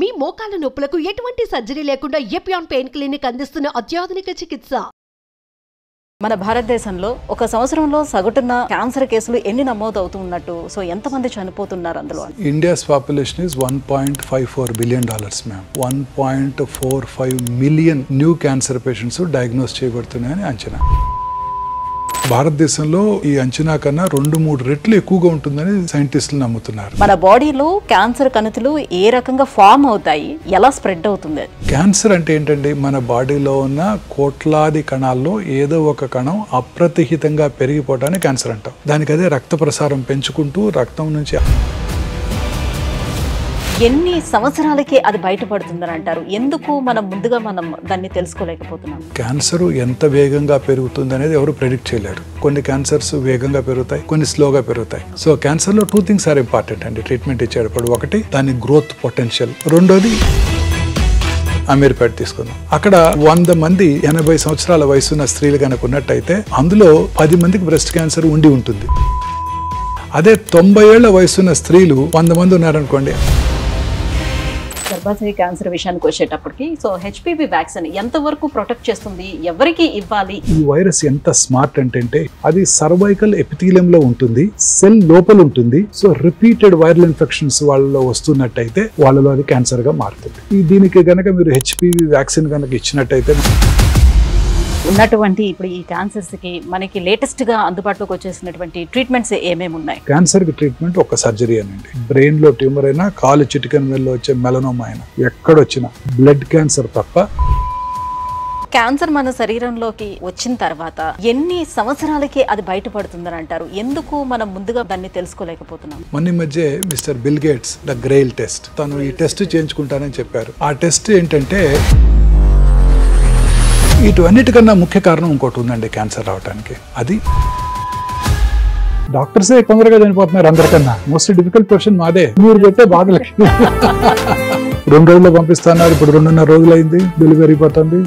మీ మోకాల నొప్పులకు ఎటువంటి సర్జరీ లేకుండా ఎపియాన్ పెయిన్ క్లినిక్ అందిస్తున్న అత్యాధునిక చికిత్స. మన భారతదేశంలో ఒక సంవత్సరంలో సగటున క్యాన్సర్ కేసులు ఎన్ని నమోదు అవుతున్నట్టు, సో ఎంతమంది చనిపోతున్నారు అందులో? India's population is $1.54 billion, ma'am. 1.45 million new cancer patients diagnosed చేయబడుతున్నాయని అంచనా. భారతదేశంలో ఈ అంచనా కన్నా 2-3 రెట్లు ఎక్కువగా ఉంటుందని సైంటిస్టులు నమ్ముతున్నారు. మన బాడీలో క్యాన్సర్ కణుతులు ఏ రకంగా ఫామ్ అవుతాయి, ఎలా స్ప్రెడ్ అవుతుంది? క్యాన్సర్ అంటే ఏంటండి? మన బాడీలో ఉన్న కోట్లాది కణాల్లో ఏదో ఒక కణం అప్రతిహితంగా పెరిగిపోవటాన్ని క్యాన్సర్ అంటాం. దానికి అదే రక్త ప్రసారం పెంచుకుంటూ రక్తం నుంచి ఎన్ని సంవత్సరాలకే అది బయటపడుతుందని అంటారు? ఎందుకు మనం ముందుగా దాన్ని తెలుసుకోలేకపోతున్నాం? క్యాన్సర్ ఎంత వేగంగా పెరుగుతుంది అనేది ఎవరు ప్రెడిక్ట్ చేయలేరు. కొన్ని క్యాన్సర్స్ వేగంగా పెరుగుతాయి, కొన్ని స్లోగా పెరుగుతాయి. సో క్యాన్సర్ లో 2 things ఆర్ ఇంపార్టెంట్ అండి ట్రీట్మెంట్ ఇచ్చేటప్పుడు. ఒకటి దాని గ్రోత్ పొటెన్షియల్, రెండోది అమీర్పేట తీసుకుందాం. అక్కడ 100 మంది 80 సంవత్సరాల వయసున్న స్త్రీలు కనుక ఉన్నట్టయితే అందులో 10 మందికి బ్రెస్ట్ క్యాన్సర్ ఉండి ఉంటుంది. అదే 90 ఏళ్ల వయసున్న స్త్రీలు 100 మంది ఉన్నారనుకోండి. గర్భాశయ క్యాన్సర్ విషయానికి వచ్చేటప్పటికి, సో హెచ్పివి వ్యాక్సిన్ ఎంతవరకు ప్రొటెక్ట్ చేస్తుంది, ఎవరికి ఇవ్వాలి? ఈ వైరస్ ఎంత స్మార్ట్ అంటే అది సర్వైకల్ ఎపిథీలియం లో ఉంటుంది, సెల్ లోపల ఉంటుంది. సో రిపీటెడ్ వైరల్ ఇన్ఫెక్షన్స్ వాళ్ళలో వస్తున్నట్టయితే వాళ్ళలో అది క్యాన్సర్ గా మారుతుంది. దీనికి గనక మీరు హెచ్పివి వ్యాక్సిన్ కనుక ఇచ్చినట్టయితే ఉన్నటువంటి ఇప్పుడు ఈ క్యాన్సర్స్ కి మనకి లేటెస్ట్ గా అందుబాటులోకి వచ్చేసినటువంటి ట్రీట్మెంట్స్ ఏమేమి ఉన్నాయి? క్యాన్సర్ కి ట్రీట్మెంట్ ఒక సర్జరీ అనండి. బ్రెయిన్ లో ట్యూమర్ అయినా, కాలు చిటికెన్ వేల్లో వచ్చే మెలనోమా అయినా, ఎక్కడొచ్చినా బ్లడ్ క్యాన్సర్ తప్ప. క్యాన్సర్ మన శరీరంలోకి వచ్చిన తర్వాత ఎన్ని సంవత్సరాలకి అది బయటపడుతుందని అంటారు? ఎందుకు మనం ముందుగా దాన్ని తెలుసుకోలేకపోతున్నాం? మొన్న మధ్య మిస్టర్ బిల్ గేట్స్ ద గ్రెయిల్ టెస్ట్, తను ఈ టెస్ట్ చేయించుకుంటానని చెప్పారు. ఆ టెస్ట్ ఏంటంటే వీటన్నిటికన్నా ముఖ్య కారణం ఇంకోటి ఉందండి క్యాన్సర్ రావడానికి. అది డాక్టర్సే తొందరగా చనిపోతున్నారు అందరికన్నా. మోస్ట్ డిఫికల్ట్ క్వశ్చన్ మాదే. మీరు పెట్టే బాధ లక్ష్మి 2 రోజుల్లో పంపిస్తున్నారు, ఇప్పుడు 2.5 రోజులు అయింది, బిల్లు పెరిగిపోతుంది.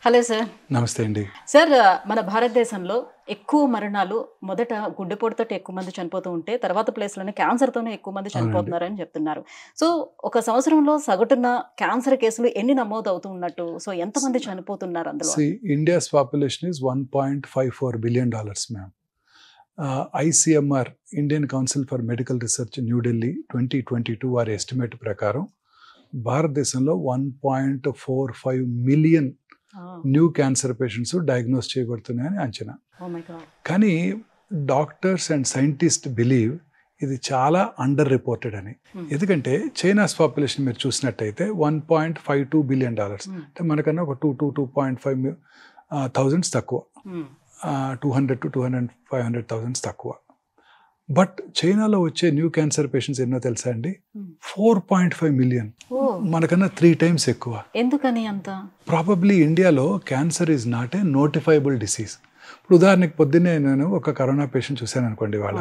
Hello sir. నమస్తే అండి. సార్, మన భారతదేశంలో ఎక్కువ మరణాలు మొదట గుండెపోటుతో ఎక్కువ మంది చనిపోతూ ఉంటే తర్వాత ప్లేస్లోనే క్యాన్సర్తోనే ఎక్కువ మంది చనిపోతున్నారని చెప్తున్నారు. సో ఒక సంవత్సరంలో సగటున క్యాన్సర్ కేసులు ఎన్ని నమోదు అవుతూ ఉన్నట్టు, సో ఎంతమంది చనిపోతున్నారు అందులో? India's population is $1.54 billion, ma'am. ICMR, Indian council for medical research, New Delhi 2022 వారి ఎస్టిమేట్ ప్రకారం భారతదేశంలో 1.45 million new cancer patients diagnose చేయబడుతున్నాయని అంచనా. కానీ డాక్టర్స్ అండ్ సైంటిస్ట్ బిలీవ్ ఇది చాలా అండర్ రిపోర్టెడ్ అని. ఎందుకంటే చైనాస్ పాపులేషన్ మీరు చూసినట్టయితే $1.52 billion, అంటే మనకన్నా ఒక 2.5 థౌజండ్స్ తక్కువ, 200 to 500,000 తక్కువ. బట్ చైనాలో వచ్చే న్యూ క్యాన్సర్ పేషెంట్స్ ఎన్నో తెలుసా అండి? 4.5 మిలియన్, మనకన్నా 3 times ఎక్కువ. ఎందుకని అంత? ప్రాబబ్లీ ఇండియాలో cancer is not a notifiable disease. ఇప్పుడు ఉదాహరణకి పొద్దున్నే నేను ఒక కరోనా పేషెంట్ చూశాను అనుకోండి, ఇవాళ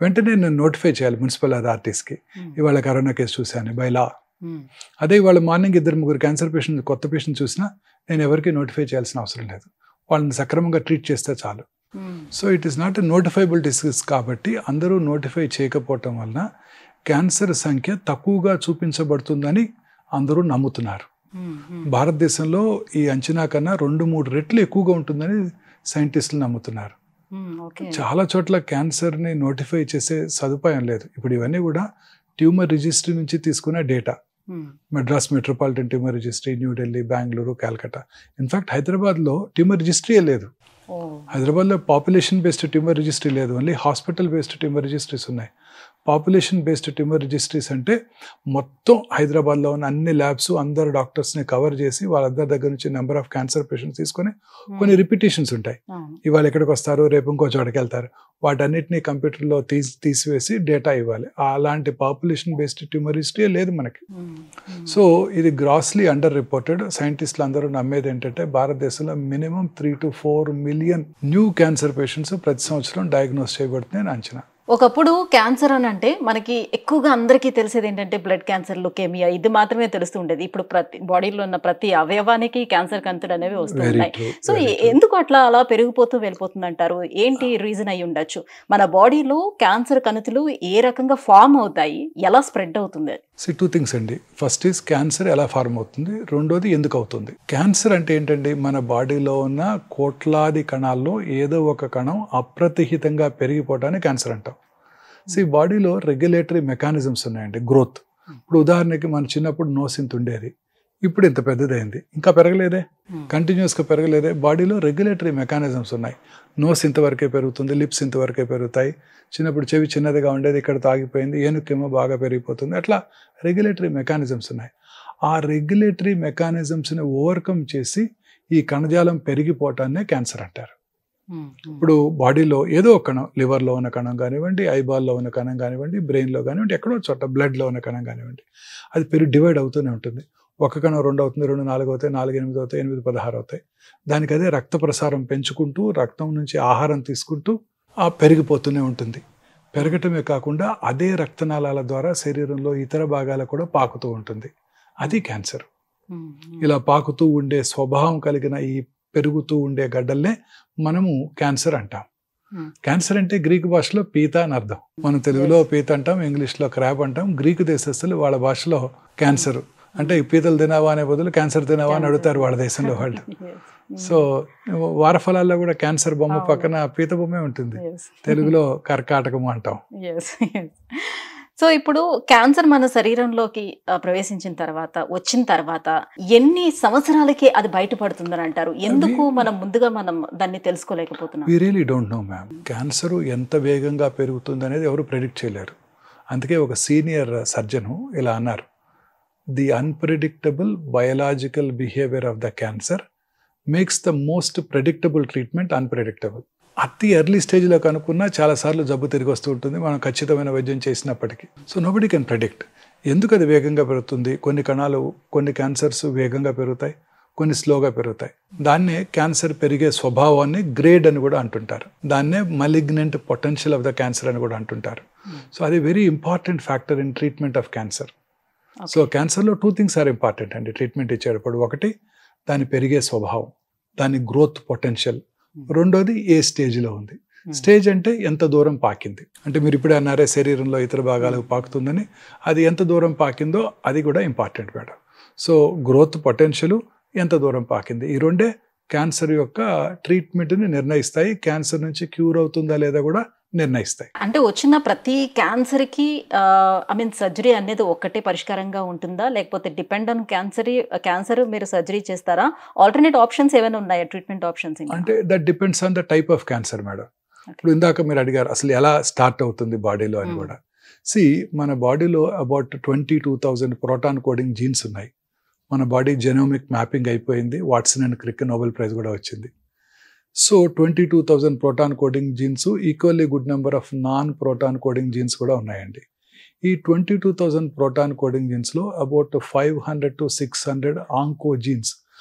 వెంటనే నేను నోటిఫై చేయాలి మున్సిపల్ అథారిటీస్కి, ఇవాళ కరోనా కేసు చూశాను బై లా. అదే ఇవాళ మార్నింగ్ 2-3 క్యాన్సర్ పేషెంట్, కొత్త పేషెంట్ చూసినా నేను ఎవరికి నోటిఫై చేయాల్సిన అవసరం లేదు, వాళ్ళని సక్రమంగా ట్రీట్ చేస్తే చాలు. So it is not a notifiable disease. కాబట్టి అందరూ నోటిఫై చేయకపోవటం వలన క్యాన్సర్ సంఖ్య తక్కువగా చూపించబడుతుందని అందరూ నమ్ముతున్నారు. భారతదేశంలో ఈ అంచనా కన్నా 2-3 రెట్లు ఎక్కువగా ఉంటుందని సైంటిస్టులు నమ్ముతున్నారు. చాలా చోట్ల క్యాన్సర్ని నోటిఫై చేసే సదుపాయం లేదు. ఇప్పుడు ఇవన్నీ కూడా ట్యూమర్ రిజిస్ట్రీ నుంచి తీసుకునే data. Madras metropolitan tumour registry, New Delhi, Bengaluru, Calcutta. In fact హైదరాబాద్లో ట్యూమర్ రిజిస్ట్రీయే లేదు. హైదరాబాద్లో పాపులేషన్ బేస్డ్ ట్యూమర్ రిజిస్ట్రీ లేదు, only hospital based tumour registries ఉన్నాయి. పాపులేషన్ బేస్డ్ ట్యూమర్ రిజిస్ట్రీస్ అంటే మొత్తం హైదరాబాద్లో ఉన్న అన్ని ల్యాబ్స్, అందరు డాక్టర్స్ని కవర్ చేసి వాళ్ళందరి దగ్గర నుంచి నెంబర్ ఆఫ్ క్యాన్సర్ పేషెంట్స్ తీసుకొని కొన్ని రిపిటేషన్స్ ఉంటాయి. ఇవాళ ఎక్కడికి వస్తారు, రేపు ఇంకో చోటకి వెళ్తారు, వాటన్నిటిని కంప్యూటర్లో తీసివేసి డేటా ఇవ్వాలి. అలాంటి పాపులేషన్ బేస్డ్ ట్యూమర్ రిజిస్ట్రీ లేదు మనకి. సో ఇది గ్రాస్లీ అండర్ రిపోర్టెడ్. సైంటిస్టులు అందరూ నమ్మేది ఏంటంటే భారతదేశంలో minimum 3 to 4 million new cancer patients ప్రతి సంవత్సరం డయాగ్నోస్ చేయబడుతున్నాయని అంచనా. ఒకప్పుడు క్యాన్సర్ అని అంటే మనకి ఎక్కువగా అందరికీ తెలిసేది ఏంటంటే బ్లడ్ క్యాన్సర్, లుకేమియా, ఇది మాత్రమే తెలుస్తూ ఉండేది. ఇప్పుడు ప్రతి బాడీలో ఉన్న ప్రతి అవయవానికి క్యాన్సర్ కంతులు అనేవి వస్తూ ఉన్నాయి. సో ఎందుకు అలా పెరిగిపోతూ వెళ్ళిపోతుంది అంటారు? ఏంటి రీజన్ అయి ఉండొచ్చు? మన బాడీలో క్యాన్సర్ కణుతులు ఏ రకంగా ఫామ్ అవుతాయి, ఎలా స్ప్రెడ్ అవుతుంది? టూ థింగ్స్ అండి. ఫస్ట్ ఈజ్ క్యాన్సర్ ఎలా ఫార్మ్ అవుతుంది, రెండోది ఎందుకు అవుతుంది. క్యాన్సర్ అంటే ఏంటండి, మన బాడీలో ఉన్న కోట్లాది కణాల్లో ఏదో ఒక కణం అప్రతిహితంగా పెరిగిపోవటాన్ని క్యాన్సర్ అంటాం. బాడీలో రెగ్యులేటరీ మెకానిజమ్స్ ఉన్నాయండి. గ్రోత్, ఇప్పుడు ఉదాహరణకి మన చిన్నప్పుడు నోస్ ఇంత ఉండేది, ఇప్పుడు ఇంత పెద్దదైంది, ఇంకా పెరగలేదే, కంటిన్యూస్గా పెరగలేదే. బాడీలో రెగ్యులేటరీ మెకానిజమ్స్ ఉన్నాయి. నోస్ ఇంతవరకే పెరుగుతుంది, లిప్స్ ఇంతవరకే పెరుగుతాయి, చిన్నప్పుడు చెవి చిన్నదిగా ఉండేది ఇక్కడ తాగిపోయింది, ఏనుకేమో బాగా పెరిగిపోతుంది. అట్లా రెగ్యులేటరీ మెకానిజమ్స్ ఉన్నాయి. ఆ రెగ్యులేటరీ మెకానిజమ్స్ని ఓవర్కమ్ చేసి ఈ కణజాలం పెరిగిపోవటాన్నే క్యాన్సర్ అంటారు. ఇప్పుడు బాడీలో ఏదో ఒక కణం, లివర్లో ఉన్న కణం కానివ్వండి, ఐబాల్లో ఉన్న కణం కానివ్వండి, బ్రెయిన్లో కానివ్వండి, ఎక్కడో చోట బ్లడ్లో ఉన్న కణం కానివ్వండి, అది డివైడ్ అవుతూనే ఉంటుంది. ఒక కణం 2 అవుతుంది, 2 4 అవుతాయి, 4 8 అవుతాయి, 8 16 అవుతాయి. దానికి అదే రక్త ప్రసారం పెంచుకుంటూ రక్తం నుంచి ఆహారం తీసుకుంటూ పెరిగిపోతూనే ఉంటుంది. పెరగటమే కాకుండా అదే రక్తనాళాల ద్వారా శరీరంలో ఇతర భాగాలకు కూడా పాకుతూ ఉంటుంది. అది క్యాన్సర్. ఇలా పాకుతూ ఉండే స్వభావం కలిగిన ఈ పెరుగుతూ ఉండే గడ్డల్నే మనము క్యాన్సర్ అంటాం. క్యాన్సర్ అంటే గ్రీకు భాషలో పీత అని అర్థం. మనం తెలుగులో పీత అంటాం, ఇంగ్లీష్లో క్రాబ్ అంటాం. గ్రీకు దేశస్తులు వాళ్ళ భాషలో క్యాన్సర్ అంటే పీతలు తినావా అనే బదులు క్యాన్సర్ తినావా అని అడుగుతారు వాళ్ళ దేశంలో వాళ్ళు. సో వారఫలాల్లో కూడా క్యాన్సర్ బొమ్మ పక్కన పీత బొమ్మే ఉంటుంది. తెలుగులో కర్కాటకము అంటాం. సో ఇప్పుడు క్యాన్సర్ మన శరీరంలోకి ప్రవేశించిన తర్వాత, వచ్చిన తర్వాత ఎన్ని సంవత్సరాలకి అది బయటపడుతుందని అంటారు? ఎందుకు మనం ముందుగా దాన్ని తెలుసుకోలేకపోతున్నాం? We really don't know ma'am. Cancer ఎంత వేగంగా పెరుగుతుంది అనేది ఎవరు ప్రెడిక్ట్ చేయలేరు. అందుకే ఒక సీనియర్ సర్జను ఇలా అన్నారు, the unpredictable biological behaviour of the cancer makes the most predictable treatment unpredictable. అతి ఎర్లీ స్టేజ్లో కనుక్కున్నా చాలాసార్లు జబ్బు తిరిగి వస్తూ ఉంటుంది, మనం ఖచ్చితమైన వైద్యం చేసినప్పటికీ. So nobody can predict. ఎందుకు అది వేగంగా పెరుగుతుంది? కొన్ని కణాలు, కొన్ని క్యాన్సర్స్ వేగంగా పెరుగుతాయి, కొన్ని స్లోగా పెరుగుతాయి. దాన్నే క్యాన్సర్ పెరిగే స్వభావాన్ని గ్రేడ్ అని కూడా అంటుంటారు. దాన్నే malignant potential of the cancer అని కూడా అంటుంటారు. సో అది very important factor in treatment of cancer. So క్యాన్సర్లో 2 things ఆర్ ఇంపార్టెంట్ అండి ట్రీట్మెంట్ ఇచ్చేటప్పుడు. ఒకటి దాని పెరిగే స్వభావం, దాని గ్రోత్ పొటెన్షియల్. రెండోది ఏ స్టేజ్లో ఉంది. స్టేజ్ అంటే ఎంత దూరం పాకింది. అంటే మీరు ఇప్పుడే అన్నారే శరీరంలో ఇతర భాగాలకు పాకుతుందని, అది ఎంత దూరం పాకిందో అది కూడా important madam. So growth potential, ఎంత దూరం పాకింది, ఈ రెండే క్యాన్సర్ యొక్క ట్రీట్మెంట్ని నిర్ణయిస్తాయి. క్యాన్సర్ నుంచి క్యూర్ అవుతుందా లేదా కూడా నిర్ణయిస్తాయి. అంటే వచ్చిన ప్రతి క్యాన్సర్కి సర్జరీ అనేది ఒక్కటే పరిష్కారంగా ఉంటుందా, లేకపోతే డిపెండ్ ఆన్ క్యాన్సర్ మీరు సర్జరీ చేస్తారా? ఆల్టర్నేట్ ఆప్షన్స్ ఏమైనా ఉన్నాయా, ట్రీట్మెంట్ ఆప్షన్స్? అంటే that depends on the type of cancer madam. ఇప్పుడు ఇందాక మీరు అడిగారు అసలు ఎలా స్టార్ట్ అవుతుంది బాడీలో అని కూడా. మన బాడీలో అబౌట్ 22,000 ప్రోటాన్ కోడింగ్ జీన్స్ ఉన్నాయి. మన బాడీ జెనోమిక్ మ్యాపింగ్ అయిపోయింది. Watson and Crick Nobel prize కూడా వచ్చింది. So 22,000 proton coding genes, equally good number of non proton coding genes కూడా ఉన్నాయండి. ఈ 22,000 ప్రోటాన్ కోడింగ్ జీన్స్లో అబౌట్ 500 to 600 ఆంకో జీన్స్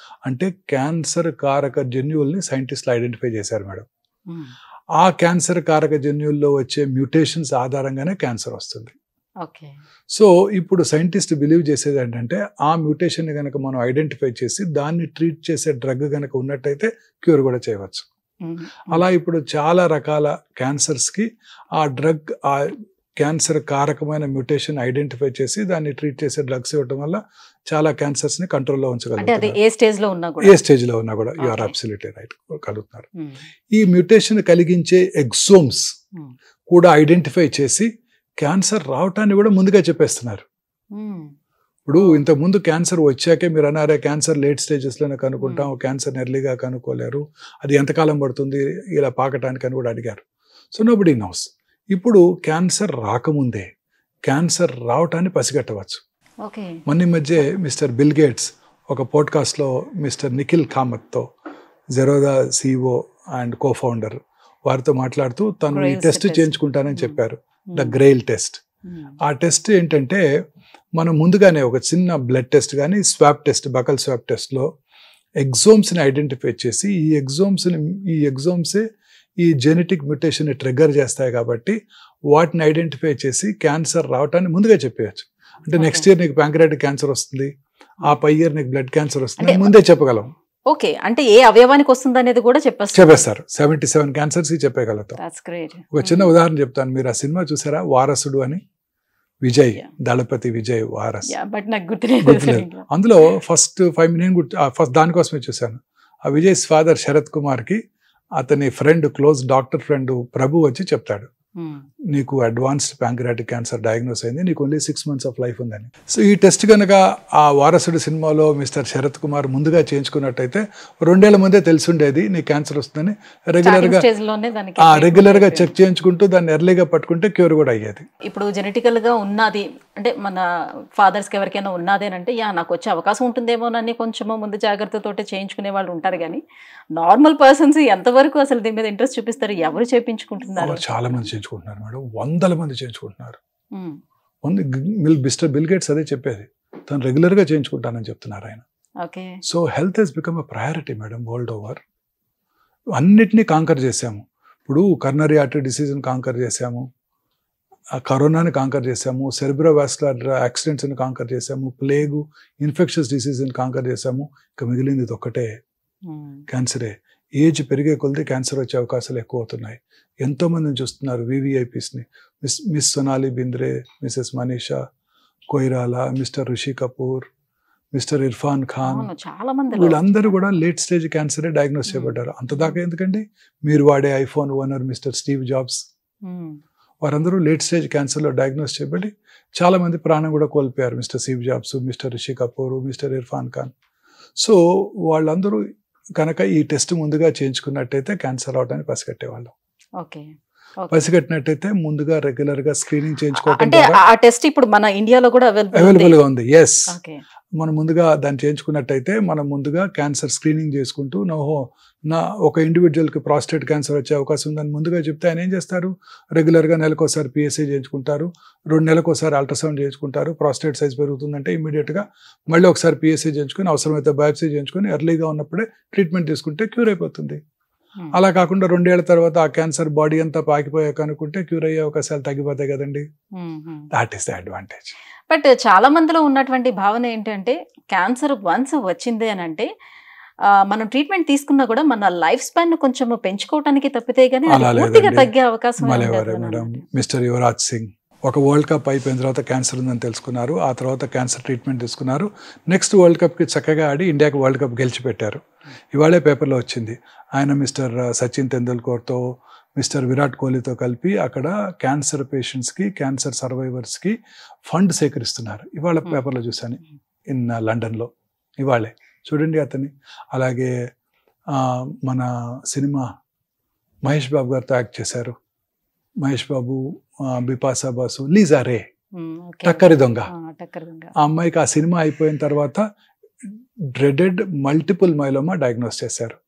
అంటే క్యాన్సర్ కారక జన్యువుల్ని సైంటిస్టులు ఐడెంటిఫై చేశారు మేడం. ఆ క్యాన్సర్ కారక జన్యువుల్లో వచ్చే మ్యూటేషన్స్ ఆధారంగానే క్యాన్సర్ వస్తుంది. సో ఇప్పుడు సైంటిస్ట్ బిలీవ్ చేసేది ఏంటంటే ఆ మ్యూటేషన్ కనుక మనం ఐడెంటిఫై చేసి దాన్ని ట్రీట్ చేసే డ్రగ్ కనుక ఉన్నట్టయితే క్యూర్ కూడా చేయవచ్చు. అలా ఇప్పుడు చాలా రకాల క్యాన్సర్స్కి ఆ డ్రగ్, ఆ క్యాన్సర్ కారకమైన మ్యూటేషన్ ఐడెంటిఫై చేసి దాన్ని ట్రీట్ చేసే డ్రగ్స్ ఇవ్వడం వల్ల చాలా క్యాన్సర్స్ని కంట్రోల్లో ఉంచగలుగుతారు. ఏ స్టేజ్లో ఉన్నా కూడా యు ఆర్ అబ్సల్యూట్లీ రైట్ కలుగుతున్నారు. ఈ మ్యూటేషన్ కలిగించే ఎక్సోమ్స్ కూడా ఐడెంటిఫై చేసి క్యాన్సర్ రావటాన్ని కూడా ముందుగా చెప్పేస్తున్నారు. ఇప్పుడు ఇంతకుముందు క్యాన్సర్ వచ్చాకే మీరు అన్నారే క్యాన్సర్ లేట్ స్టేజెస్లోనే కనుక్కుంటాం, క్యాన్సర్ ఎర్లీగా కనుక్కోలేరు, అది ఎంతకాలం పడుతుంది ఇలా పాకటానికి అని కూడా అడిగారు. So nobody knows. ఇప్పుడు క్యాన్సర్ రాకముందే క్యాన్సర్ రావటాన్ని పసిగట్టవచ్చు. మొన్న మధ్య మిస్టర్ బిల్ గేట్స్ ఒక పోడ్కాస్ట్లో మిస్టర్ నిఖిల్ కామత్తో, జెరోదా CEO అండ్ కో-ఫౌండర్, వారితో మాట్లాడుతూ తను ఈ టెస్ట్ చేయించుకుంటానని చెప్పారు, ద గ్రెయిల్ టెస్ట్. ఆ టెస్ట్ ఏంటంటే మనం ముందుగానే ఒక చిన్న బ్లడ్ టెస్ట్ కానీ స్వాబ్ టెస్ట్, బకల్ స్వాబ్ టెస్ట్లో ఎగ్జోమ్స్ని ఐడెంటిఫై చేసి ఈ ఎగ్జోమ్సే ఈ జెనెటిక్ మ్యూటేషన్ని ట్రిగ్గర్ చేస్తాయి కాబట్టి వాటిని ఐడెంటిఫై చేసి క్యాన్సర్ రావటాన్ని ముందుగా చెప్పేయచ్చు. అంటే నెక్స్ట్ ఇయర్ నీకు ప్యాంక్రియాటిక్ క్యాన్సర్ వస్తుంది, ఆ పై ఇయర్ నీకు బ్లడ్ క్యాన్సర్ వస్తుంది, ముందే చెప్పగలం. ఓకే, అంటే ఏ అవయవానికి వస్తుంది అనేది కూడా చెప్పేస్తారు. 77 క్యాన్సర్స్ చెప్పగలుగుతాం. ఒక చిన్న ఉదాహరణ చెప్తాను. మీరు ఆ సినిమా చూసారా, వారసుడు అని? విజయ్, దళపతి విజయ్ వారస్. అందులో ఫస్ట్ 5 మినిట్ ఫస్ట్ దానికోసమే చూశాను. ఆ విజయ్ ఫాదర్ శరత్ కుమార్ కి అతని ఫ్రెండ్, క్లోజ్ డాక్టర్ ఫ్రెండ్ ప్రభు వచ్చి చెప్తాడు, నీకు అడ్వాన్స్డ్ ప్యాంక్రియాటిక్ క్యాన్సర్ డయాగ్నోస్ అయింది, నీకు ఓన్లీ 6 months ఆఫ్ లైఫ్ ఉందని. సో ఈ టెస్ట్ కనుక ఆ వారసుడు సినిమాలో మిస్టర్ శరత్ కుమార్ ముందుగా చేయించుకున్నట్టయితే 2 ఏళ్ల ముందే తెలిసిండేది నీ క్యాన్సర్ వస్తుందని. రెగ్యులర్ గా చెక్ చేయించుకుంటూ దాన్ని ఎర్లీగా పట్టుకుంటే క్యూర్ కూడా అయ్యేది. ఇప్పుడు జెనెటికల్ గా ఉన్నది అంటే మన ఫాదర్స్ కి ఎవరికైనా ఉన్నదేనంటే నాకు వచ్చే అవకాశం ఉంటుందేమోనని కొంచెం ముందు జాగ్రత్తతోటి చేయించుకునే వాళ్ళు ఉంటారు, కానీ నార్మల్ పర్సన్స్ ఎంతవరకు అసలు దీని మీద ఇంట్రెస్ట్ చూపిస్తారు? ఎవరు చేయించుకుంటున్నారు? చాలా మంది చేయించుకుంటున్నారు మేడం, వందల మంది చేయించుకుంటున్నారు. మిస్టర్ బిల్ గేట్స్ అదే చెప్పేది, తను రెగ్యులర్ గా చేయించుకుంటానని చెప్తున్నారు ఆయన. So health has become a priority madam world over. అన్నిటినీ కాంకర్ చేసాము. ఇప్పుడు కర్నరీ ఆర్టరీ డిసీజ్ని కాంకర్ చేసాము, కరోనాని కాంకర్ చేసాము, సెరిబ్రోవాస్కులర్ యాక్సిడెంట్స్ని కాంకర్ చేసాము, ప్లేగు, ఇన్ఫెక్షస్ డిసీజ్ని కాంకర్ చేసాము. ఇక మిగిలింది ఇది ఒక్కటే, క్యాన్సరే. ఏజ్ పెరిగే కొలది క్యాన్సర్ వచ్చే అవకాశాలు ఎక్కువ అవుతున్నాయి. ఎంతో మందిని చూస్తున్నారు, వివిఐపీస్ని, miss Sonali Bendre, Mrs Manisha Koirala, mister Rishi Kapoor, mister Irrfan Khan, వీళ్ళందరూ కూడా లేట్ స్టేజ్ క్యాన్సరే డయాగ్నోస్ చేయబడ్డారు. అంతదాకా ఎందుకండి, మీరు వాడే iPhone owner mister Steve Jobs, వారందరూ లేట్ స్టేజ్ క్యాన్సర్లో డయాగ్నోస్ చేయబడి చాలా మంది ప్రాణం కూడా కోల్పోయారు. Mister Steve Jobs, mister Rishi Kapoor, mister Irrfan Khan. So వాళ్ళందరూ కనుక ఈ టెస్ట్ ముందుగా చేయించుకున్నట్టయితే క్యాన్సర్ అవడానికి పసిగట్టేవాళ్ళం. పసిగట్టినట్టయితే ముందుగా రెగ్యులర్ గా స్క్రీనింగ్ చేయించుకోవడం అవైలబుల్ గా ఉంది. ఎస్, మనం ముందుగా దాన్ని చేయించుకున్నట్టయితే మనం ముందుగా క్యాన్సర్ స్క్రీనింగ్ చేసుకుంటూ ఒక ఇండివిజువల్ కి ప్రాస్టేట్ క్యాన్సర్ వచ్చే అవకాశం ఉందని ముందుగా చెప్తే ఆయన ఏం చేస్తారు, రెగ్యులర్ గా నెలకోసారి పిఎస్ఐ చేయించుకుంటారు, 2 నెలలకోసారి అల్ట్రాసౌండ్ చేయించుకుంటారు. ప్రాస్టేట్ సైజ్ పెరుగుతుందంటే ఇమీడియట్ గా మళ్ళీ ఒకసారి పిఎస్ఐ చేయించుకుని, అవసరమైతే బయాప్సీ చేయించుకుని ఎర్లీగా ఉన్నప్పుడే ట్రీట్మెంట్ తీసుకుంటే క్యూర్ అయిపోతుంది. అలా కాకుండా 2 ఏళ్ల తర్వాత ఆ క్యాన్సర్ బాడీ అంతా పాకిపోయాక అనుకుంటే క్యూర్ అయ్యే అవకాశాలు తగ్గిపోతాయి కదండి. That is the advantage. But చాలా మందిలో ఉన్నటువంటి భావన ఏంటంటే క్యాన్సర్ వన్స్ వచ్చింది అని అంటే మనం ట్రీట్మెంట్ తీసుకున్నా కూడా మన లైఫ్ స్పాన్ కొంచెం పెంచుకోవడానికి తప్పితే గానీ పూర్తిగా తగ్గే అవకాశం. మిస్టర్ యువరాజ్ సింగ్ ఒక వరల్డ్ కప్ అయిపోయిన తర్వాత క్యాన్సర్ ఉందని తెలుసుకున్నారు, ఆ తర్వాత క్యాన్సర్ ట్రీట్మెంట్ తీసుకున్నారు. నెక్స్ట్ వరల్డ్ కప్కి చక్కగా ఆడి ఇండియాకి వరల్డ్ కప్ గెలిచిపెట్టారు. ఇవాళే పేపర్లో వచ్చింది, ఆయన మిస్టర్ సచిన్ తెందుల్కర్తో, మిస్టర్ విరాట్ కోహ్లీతో కలిపి అక్కడ క్యాన్సర్ పేషెంట్స్కి, క్యాన్సర్ సర్వైవర్స్కి ఫండ్ సేకరిస్తున్నారు. ఇవాళ పేపర్లో చూశాను, ఇన్ లండన్లో ఇవాళే. చూడండి అతన్ని. అలాగే మన సినిమా మహేష్ బాబు గారితో యాక్ట్ చేశారు. మహేష్ బాబు, బిపాసా బాసు, లీజా రే, టక్కరి దొంగ. ఆ అమ్మాయికి ఆ సినిమా అయిపోయిన తర్వాత డ్రెడెడ్ మల్టిపుల్ మైలోమా డయాగ్నోస్ చేశారు.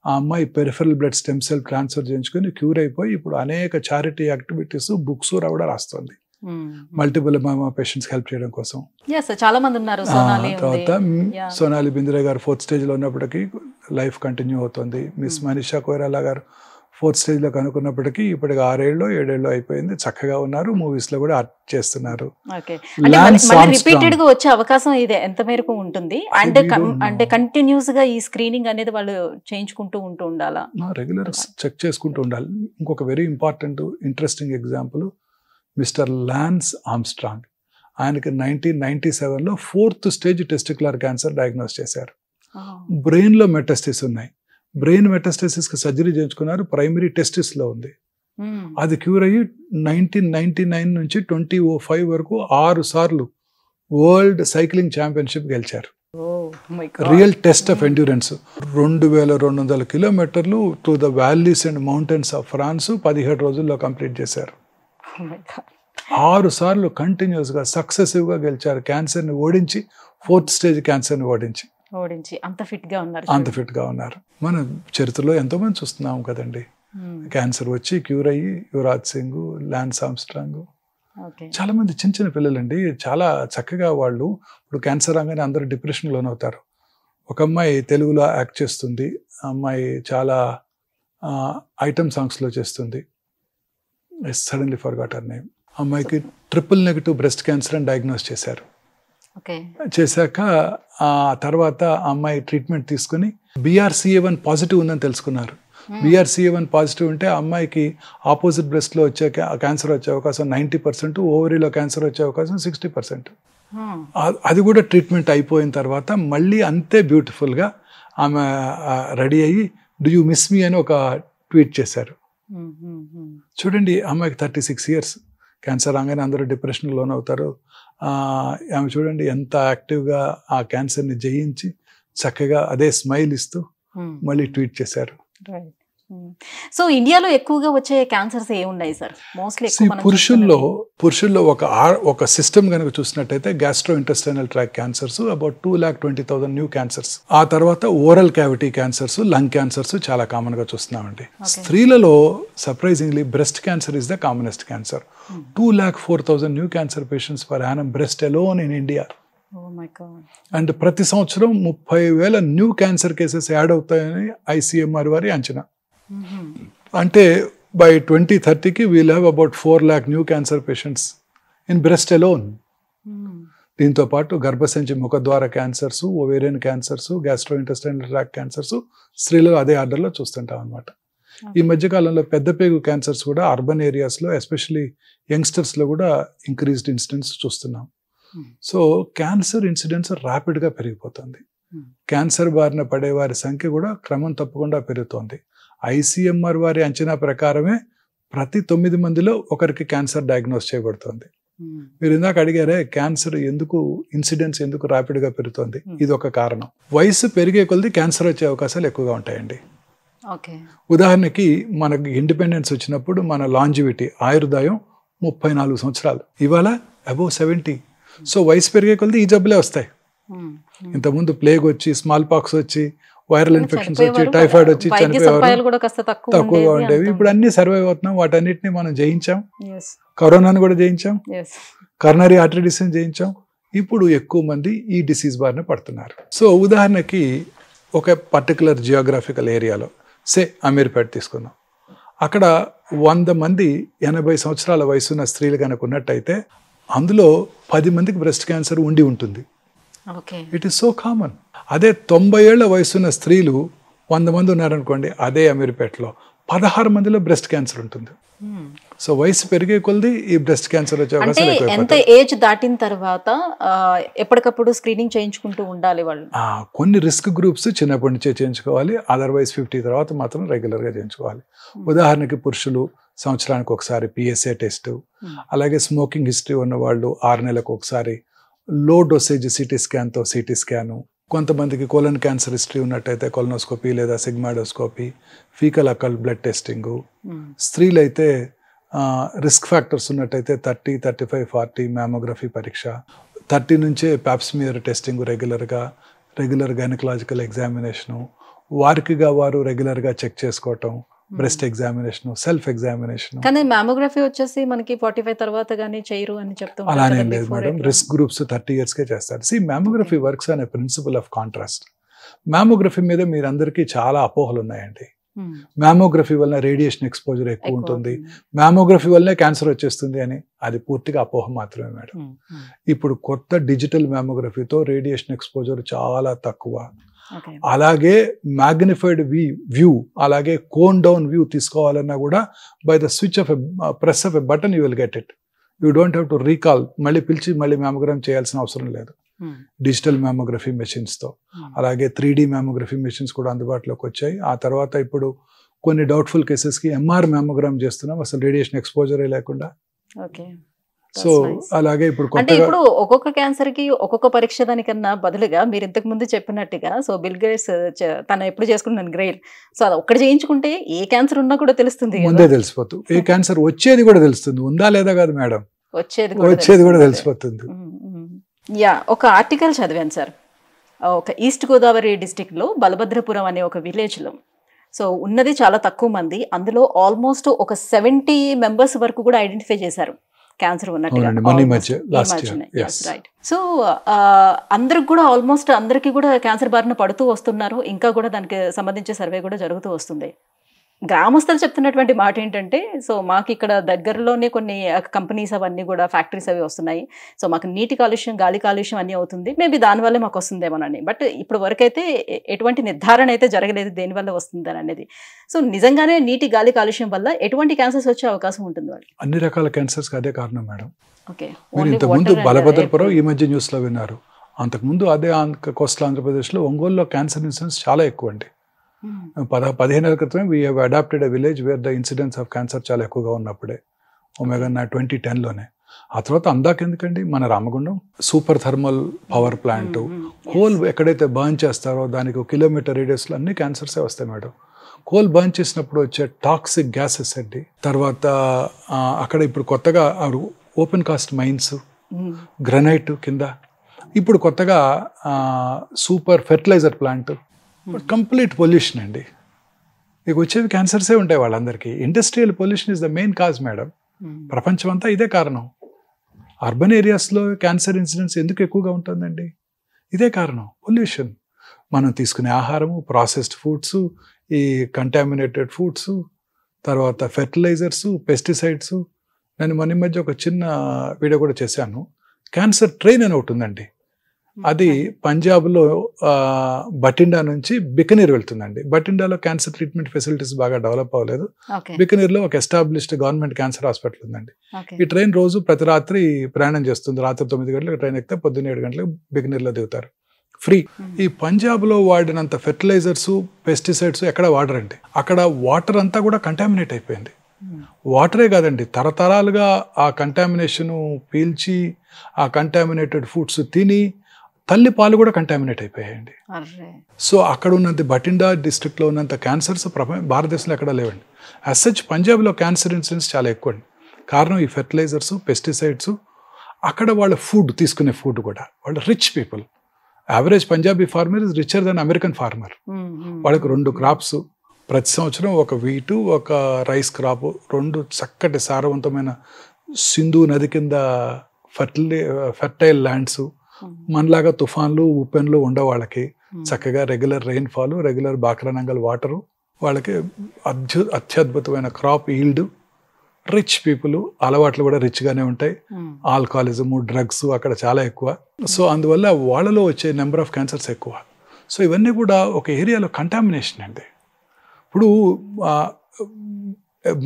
ఆ అమ్మాయి peripheral blood stem cell transfer చేయించుకొని క్యూర్ అయిపోయి ఇప్పుడు అనేక చారిటీ యాక్టివిటీస్, బుక్స్ కూడా రాస్తుంది మల్టిపుల్ మైలోమా పేషెంట్స్ హెల్ప్ చేయడం కోసం. చాలా మంది ఉన్నారు. తర్వాత సోనాలి బింద్రే గారు 4th stage లో ఉన్నప్పటికీ లైఫ్ కంటిన్యూ అవుతుంది. మిస్ మనీషా కొయిరాలా గారు 4th stage లో కనుక్కున్నప్పటికీ ఇప్పటికి 6 ఏళ్ళు 7 ఏళ్ళు అయిపోయింది, చక్కగా ఉన్నారు, మూవీస్ లో కూడా యాక్ట్ చేస్తున్నారు. రిపీటెడ్ గా వచ్చే అవకాశం ఇది ఎంత మేరకు ఉంటుంది? అంటే కంటిన్యూస్ గా ఈ స్క్రీనింగ్ అనేది వాళ్ళు చేయించుకుంటూ ఉండాలా, రెగ్యులర్ చెక్ చేసుకుంటూ ఉండాలి. ఇంకొక very important interesting example mister lance Armstrong. ఆయనకి 1997లో 4th stage testicular cancer diagnose చేశారు. బ్రెయిన్ లో మెటాస్టిస్ ఉన్నాయి. బ్రెయిన్ మెటాస్టసిస్ కి సర్జరీ చేయించుకున్నారు, ప్రైమరీ టెస్టిస్ లో ఉంది. అది క్యూర్ అయ్యి 1999 నుంచి 2005 వరకు 6 సార్లు వరల్డ్ సైక్లింగ్ ఛాంపియన్షిప్ గెలిచారు. Real test of endurance. 2200 కిలోమీటర్లు to the valleys and mountains of France 17 రోజుల్లో కంప్లీట్ చేశారు. 6 సార్లు కంటిన్యూస్ గా సక్సెసివ్ గా గెలిచారు. క్యాన్సర్ ని ఓడించి, 4th stage క్యాన్సర్ ని ఓడించి అంత ఫిట్ గా ఉన్నారు. మన చరిత్రలో ఎంతో మంది చూస్తున్నాం కదండి, క్యాన్సర్ వచ్చి క్యూర్ అయ్యి. యువరాజ్ సింగ్, లాన్స్ ఆర్మ్స్ట్రాంగ్, చాలా మంది చిన్న చిన్న పిల్లలండి, చాలా చక్కగా వాళ్ళు ఇప్పుడు క్యాన్సర్ రాగానే అందరూ డిప్రెషన్ లోనవుతారు. ఒక అమ్మాయి తెలుగులో యాక్ట్ చేస్తుంది. ఆ అమ్మాయి చాలా ఐటమ్ సాంగ్స్ లో చేస్తుంది. I suddenly forgot her name. అమ్మాయికి ట్రిపుల్-నెగటివ్ బ్రెస్ట్ క్యాన్సర్ అని డయాగ్నోస్ చేశారు. ఓకే. చేశాక ఆ తర్వాత ఆ అమ్మాయి ట్రీట్మెంట్ తీసుకుని BRCA1 పాజిటివ్ ఉందని తెలుసుకున్నారు. BRCA1 పాజిటివ్ ఉంటే ఆ అమ్మాయికి ఆపోజిట్ బ్రెస్ట్లో వచ్చే క్యాన్సర్ వచ్చే అవకాశం 90%, ఓవరీలో క్యాన్సర్ వచ్చే అవకాశం 60%. అది కూడా ట్రీట్మెంట్ అయిపోయిన తర్వాత మళ్ళీ అంతే బ్యూటిఫుల్గా ఆమె రెడీ అయ్యి డూ యూ మిస్ మీ అని ఒక ట్వీట్ చేశారు. చూడండి, అమ్మాయికి 36 years, క్యాన్సర్ రాగానే అందరూ డిప్రెషన్కి లోన్ అవుతారు. ఆమె చూడండి ఎంత యాక్టివ్గా ఆ క్యాన్సర్ని జయించి చక్కగా అదే స్మైల్ ఇస్తూ మళ్ళీ ట్వీట్ చేశారు. సో ఇండియాలో ఎక్కువగా వచ్చే క్యాన్సర్స్ ఏమున్నాయి సార్? మోస్ట్లీ పురుషుల్లో ఒక సిస్టమ్ కనుక చూసినట్టయితే gastro intestinal tract cancers about 2,20,000 new cancers. ఆ తర్వాత oral cavity cancers, lung cancers చాలా కామన్ గా చూస్తున్నామండి. స్త్రీలలో surprisingly breast cancer is the commonest cancer. 2,04,000 new cancer patients per annum breast alone in India. And ప్రతి సంవత్సరం 30,000 న్యూ క్యాన్సర్ కేసెస్ యాడ్ అవుతాయని ICMR వారి అంచనా. అంటే బై 2030కి we'll have about 4 lakh new cancer patients in breast alone. దీంతో పాటు గర్భసంచి ముఖద్వార cancers, ovarian cancers, gastro intestinal tract cancers స్త్రీలలో అదే ఆర్డర్లో చూస్తుంటాం అనమాట. ఈ మధ్యకాలంలో పెద్ద పేగు క్యాన్సర్స్ కూడా అర్బన్ ఏరియాస్లో ఎస్పెషలీ యంగ్స్టర్స్లో కూడా ఇంక్రీజ్డ్ ఇన్సిడెన్స్ చూస్తున్నాం. సో క్యాన్సర్ ఇన్సిడెన్స్ ర్యాపిడ్గా పెరిగిపోతుంది. క్యాన్సర్ బారిన పడే వారి సంఖ్య కూడా క్రమం తప్పకుండా పెరుగుతోంది. ICMR వారి అంచనా ప్రకారమే ప్రతి 9 మందిలో ఒకరికి క్యాన్సర్ డయాగ్నోస్ చేయబడుతుంది. మీరు ఇందాక అడిగారే క్యాన్సర్ ఇన్సిడెన్స్ ఎందుకు ర్యాపిడ్గా పెరుగుతుంది, ఇది ఒక కారణం. వయసు పెరిగే కొలది క్యాన్సర్ వచ్చే అవకాశాలు ఎక్కువగా ఉంటాయండి. ఉదాహరణకి మనకి ఇండిపెండెన్స్ వచ్చినప్పుడు మన లాంజివిటీ ఆయుర్దాయం 34 సంవత్సరాలు, ఇవాళ అబౌవ్ 70. సో వయసు పెరిగే కొలది ఈ జబ్బులే వస్తాయి. ఇంతకుముందు ప్లేగ్ వచ్చి, స్మాల్ పాక్స్ వచ్చి, వైరల్ ఇన్ఫెక్షన్స్ వచ్చి, టైఫాయిడ్ వచ్చి చనిపోయేవారు తక్కువగా ఉండేవి. ఇప్పుడు అన్ని సర్వైవ్ అవుతున్నాం. వాటన్నిటిని మనం జయించాం. కరోనాను కూడా జయించాం, కరోనరీ ఆర్టరీ డిసీజ్ జయించాం. ఇప్పుడు ఎక్కువ మంది ఈ డిసీజ్ బారిన పడుతున్నారు. సో ఉదాహరణకి ఒక పర్టికులర్ జియోగ్రాఫికల్ ఏరియాలో అమీర్పేట తీసుకుందాం. అక్కడ 100 మంది 80 సంవత్సరాల వయసున్న స్త్రీలు కనుక ఉన్నట్టయితే అందులో 10 మందికి బ్రెస్ట్ క్యాన్సర్ ఉండి ఉంటుంది. It is so common. అదే 90 ఏళ్ల వయసున్న స్త్రీలు 100 మంది ఉన్నారనుకోండి, అదే అమీర్పేటలో 16 మందిలో బ్రెస్ట్ క్యాన్సర్ ఉంటుంది. సో వయసు పెరిగే కొలది ఈ బ్రెస్ట్ క్యాన్సర్ వచ్చే అవకాశాలు ఎక్కువ. ఎంత ఏజ్ దాటిన తర్వాత ఎప్పటికప్పుడు స్క్రీనింగ్ చేయించుకుంటూ ఉండాలి వాళ్ళు? కొన్ని రిస్క్ గ్రూప్స్ చిన్నప్పటి నుంచే చేయించుకోవాలి. అదర్వైజ్ 50 తర్వాత మాత్రం రెగ్యులర్గా చేయించుకోవాలి. ఉదాహరణకి పురుషులు సంవత్సరానికి ఒకసారి PSA టెస్ట్, అలాగే స్మోకింగ్ హిస్టరీ ఉన్న వాళ్ళు 6 నెలలకు ఒకసారి లో డోసేజ్ CT స్కాన్తో CT స్కాను, కొంతమందికి కోలన్ క్యాన్సర్ హిస్టరీ ఉన్నట్టయితే కొలనోస్కోపీ లేదా sigmoidoscopy, faecal occult blood testing. స్త్రీలైతే రిస్క్ ఫ్యాక్టర్స్ ఉన్నట్టయితే 30, 35, 40 మ్యామోగ్రఫీ పరీక్ష, 30 నుంచే pap smear testing regular gynaecological examination, వారికిగా వారు రెగ్యులర్గా చెక్ చేసుకోవటం, బ్రెస్ట్ ఎగ్జామినేషన్, సెల్ఫ్ ఎగ్జామినేషన్. కానీ మ్యామోగ్రఫీ వచ్చేసి మనకి 45 తర్వాత గానీ చేయరు అని చెప్తాం. అలానే లేదు మేడం, రిస్క్ గ్రూప్స్ 30 yearsకే చేస్తారు. మ్యామోగ్రఫీ వర్క్స్ అనే ప్రిన్సిపల్ ఆఫ్ కాంట్రాస్ట్. మ్యామోగ్రఫీ మీద మీరందరికీ చాలా అపోహలు ఉన్నాయండి. మ్యామోగ్రఫీ వల్ల రేడియేషన్ ఎక్స్పోజర్ ఎక్కువ ఉంటుంది, మ్యామోగ్రఫీ వల్లనే క్యాన్సర్ వచ్చేస్తుంది అని. అది పూర్తిగా అపోహ మాత్రమే మేడం. ఇప్పుడు కొత్త డిజిటల్ మ్యామోగ్రఫీతో రేడియేషన్ ఎక్స్పోజర్ చాలా తక్కువ. అలాగే మ్యాగ్నిఫైడ్ వ్యూ, అలాగే కోన్ డౌన్ వ్యూ తీసుకోవాలన్నా కూడా by the switch off press of a button you will get it. You don't have to recall, మళ్ళీ పిలిచి మళ్ళీ మ్యామోగ్రామ్ చేయాల్సిన అవసరం లేదు డిజిటల్ మ్యామోగ్రఫీ మెషిన్స్తో. అలాగే 3D మ్యామోగ్రఫీ మెషిన్స్ కూడా అందుబాటులోకి వచ్చాయి. ఆ తర్వాత ఇప్పుడు కొన్ని డౌట్ఫుల్ కేసెస్కి MR మ్యామోగ్రామ్ చేస్తున్నాం, అసలు రేడియేషన్ ఎక్స్పోజరే లేకుండా. సో అలాగే ఇప్పుడు అంటే ఇప్పుడు ఒక్కొక్క క్యాన్సర్ కి ఒక్కొక్క పరీక్ష దానికన్నా బదులుగా మీరు ఇంతకు ముందు చెప్పినట్టుగా, సో బిల్ గేట్స్ తను ఎప్పుడు చేసుకుంటున్నాను గ్రేట్, సో అది ఒక్కటి చేయించుకుంటే ఏ క్యాన్సర్ ఉన్నా కూడా తెలుస్తుంది, ముందే తెలిసిపోతుంది. ఏ క్యాన్సర్ వచ్చేది కూడా తెలుస్తుంది, ఉందా లేదా కాదు మేడం, వచ్చేది కూడా తెలిసిపోతుంది. ఒక ఆర్టికల్ చదివాను సార్, ఒక ఈస్ట్ గోదావరి డిస్టిక్ లో బలభద్రపురం అనే ఒక విలేజ్ లో, సో ఉన్నది చాలా తక్కువ మంది, అందులో ఆల్మోస్ట్ ఒక 70 members వరకు కూడా ఐడెంటిఫై చేశారు క్యాన్సర్ ఉన్నట్టుగా. సో అందరికి కూడా ఆల్మోస్ట్ అందరికి కూడా క్యాన్సర్ బారిన పడుతూ వస్తున్నారు, ఇంకా కూడా దానికి సంబంధించి సర్వే కూడా జరుగుతూ వస్తుంది. గ్రామస్తులు చెప్తున్నటువంటి మాట ఏంటంటే, సో మాకు ఇక్కడ దగ్గరలోనే కొన్ని కంపెనీస్ అవన్నీ కూడా ఫ్యాక్టరీస్ అవి వస్తున్నాయి, సో మాకు నీటి కాలుష్యం గాలి కాలుష్యం అన్నీ అవుతుంది, మేబీ దానివల్లే మాకు వస్తుందేమోనని. బట్ ఇప్పుడు వరకైతే ఎటువంటి నిర్ధారణ అయితే జరగలేదు దేనివల్ల వస్తుందని అనేది. సో నిజంగానే నీటి గాలి కాలుష్యం వల్ల ఎటువంటి క్యాన్సర్స్ వచ్చే అవకాశం ఉంటుంది వాళ్ళు? అన్ని రకాల క్యాన్సర్స్ అదే కారణం మేడం. ఓకే, మీరు ఇంతకుముందు బలభద్రపురం ఈ మధ్య న్యూస్లో విన్నారు. అంతకుముందు అదే కోస్టల్ ఆంధ్రప్రదేశ్లో ఒంగోలులో క్యాన్సర్ ఇన్సిడెన్స్ చాలా ఎక్కువ అండి. 15 ఏళ్ల క్రితమే we have adopted a village where the incidence of cancer చాలా ఎక్కువగా ఉన్నప్పుడే, ఒమేగా 2010లోనే. ఆ తర్వాత అందాకెందుకండి, మన Ramagundam super thermal power plant, coal ఎక్కడైతే బర్న్ చేస్తారో దానికి 1 కిలోమీటర్ రేడియస్లో అన్ని క్యాన్సర్సే వస్తాయి మేడం. కోల్ బర్న్ చేసినప్పుడు వచ్చే టాక్సిక్ గ్యాసెస్ అండి. తర్వాత అక్కడ ఇప్పుడు కొత్తగా ఓపెన్ కాస్ట్ మైన్స్, గ్రనైట్ కింద ఇప్పుడు కొత్తగా super fertiliser plant, complete pollution అండి. ఇక వచ్చేవి క్యాన్సర్సే ఉంటాయి వాళ్ళందరికీ. Industrial pollution is the main cause madam. ప్రపంచం అంతా ఇదే కారణం. అర్బన్ ఏరియాస్లో క్యాన్సర్ ఇన్సిడెన్స్ ఎందుకు ఎక్కువగా ఉంటుందండి? ఇదే కారణం, పొల్యూషన్. మనం తీసుకునే ఆహారము, ప్రాసెస్డ్ ఫుడ్స్, ఈ కంటామినేటెడ్ ఫుడ్స్, తర్వాత ఫెర్టిలైజర్స్, పెస్టిసైడ్స్. నేను మొన్న మధ్య ఒక చిన్న వీడియో కూడా చేశాను. క్యాన్సర్ ట్రైన్ అని ఒకటి ఉందండి. అది పంజాబ్లో బటిండా నుంచి బికనీర్ వెళ్తుందండి. బటిండాలో క్యాన్సర్ ట్రీట్మెంట్ ఫెసిలిటీస్ బాగా డెవలప్ అవ్వలేదు. బికనీర్లో ఒక ఎస్టాబ్లిష్డ్ గవర్నమెంట్ క్యాన్సర్ హాస్పిటల్ ఉందండి. ఈ ట్రైన్ రోజు ప్రతి రాత్రి ప్రయాణం చేస్తుంది. రాత్రి 9 గంటలకు ట్రైన్ ఎక్కితే పొద్దున్న 7 గంటలకు బికనీర్లో దిగుతారు ఫ్రీ. ఈ పంజాబ్లో వాడినంత ఫెర్టిలైజర్స్, పెస్టిసైడ్స్ ఎక్కడ వాడరండి. అక్కడ వాటర్ అంతా కూడా కంటామినేట్ అయిపోయింది. వాటరే కాదండి, తరతరాలుగా ఆ కంటామినేషను పీల్చి ఆ కంటామినేటెడ్ ఫుడ్స్ తిని తల్లి పాలు కూడా కంటామినేట్ అయిపోయాయండి. సో అక్కడ ఉన్నంత బటిండా డిస్ట్రిక్ట్లో ఉన్నంత క్యాన్సర్స్ భారతదేశంలో ఎక్కడ లేవండి. యాజ్ సచ్ పంజాబ్లో క్యాన్సర్ ఇన్సిడెన్స్ చాలా ఎక్కువ అండి. కారణం ఈ ఫెర్టిలైజర్స్, పెస్టిసైడ్స్. అక్కడ వాళ్ళ ఫుడ్, తీసుకునే ఫుడ్ కూడా వాళ్ళ rich people. Average Punjabi farmer is richer than American farmer. వాళ్ళకి 2 క్రాప్స్ ప్రతి సంవత్సరం, ఒక వీటు, ఒక రైస్ క్రాప్, 2 చక్కటి సారవంతమైన సింధు నది కింద ఫెర్టైల్ ల్యాండ్స్. మనలాగా తుఫాన్లు, ఉప్పెన్లు ఉండవు వాళ్ళకి. చక్కగా regular rainfall, regular Bhakra Nangal water. వాళ్ళకి అత్యద్భుతమైన క్రాప్ ఈల్డ్. రిచ్ పీపుల్, అలవాట్లు కూడా రిచ్గానే ఉంటాయి. ఆల్కహాలిజము, డ్రగ్స్ అక్కడ చాలా ఎక్కువ. సో అందువల్ల వాళ్ళలో వచ్చే నెంబర్ ఆఫ్ క్యాన్సర్స్ ఎక్కువ. సో ఇవన్నీ కూడా ఒక ఏరియాలో కంటామినేషన్ అండి. ఇప్పుడు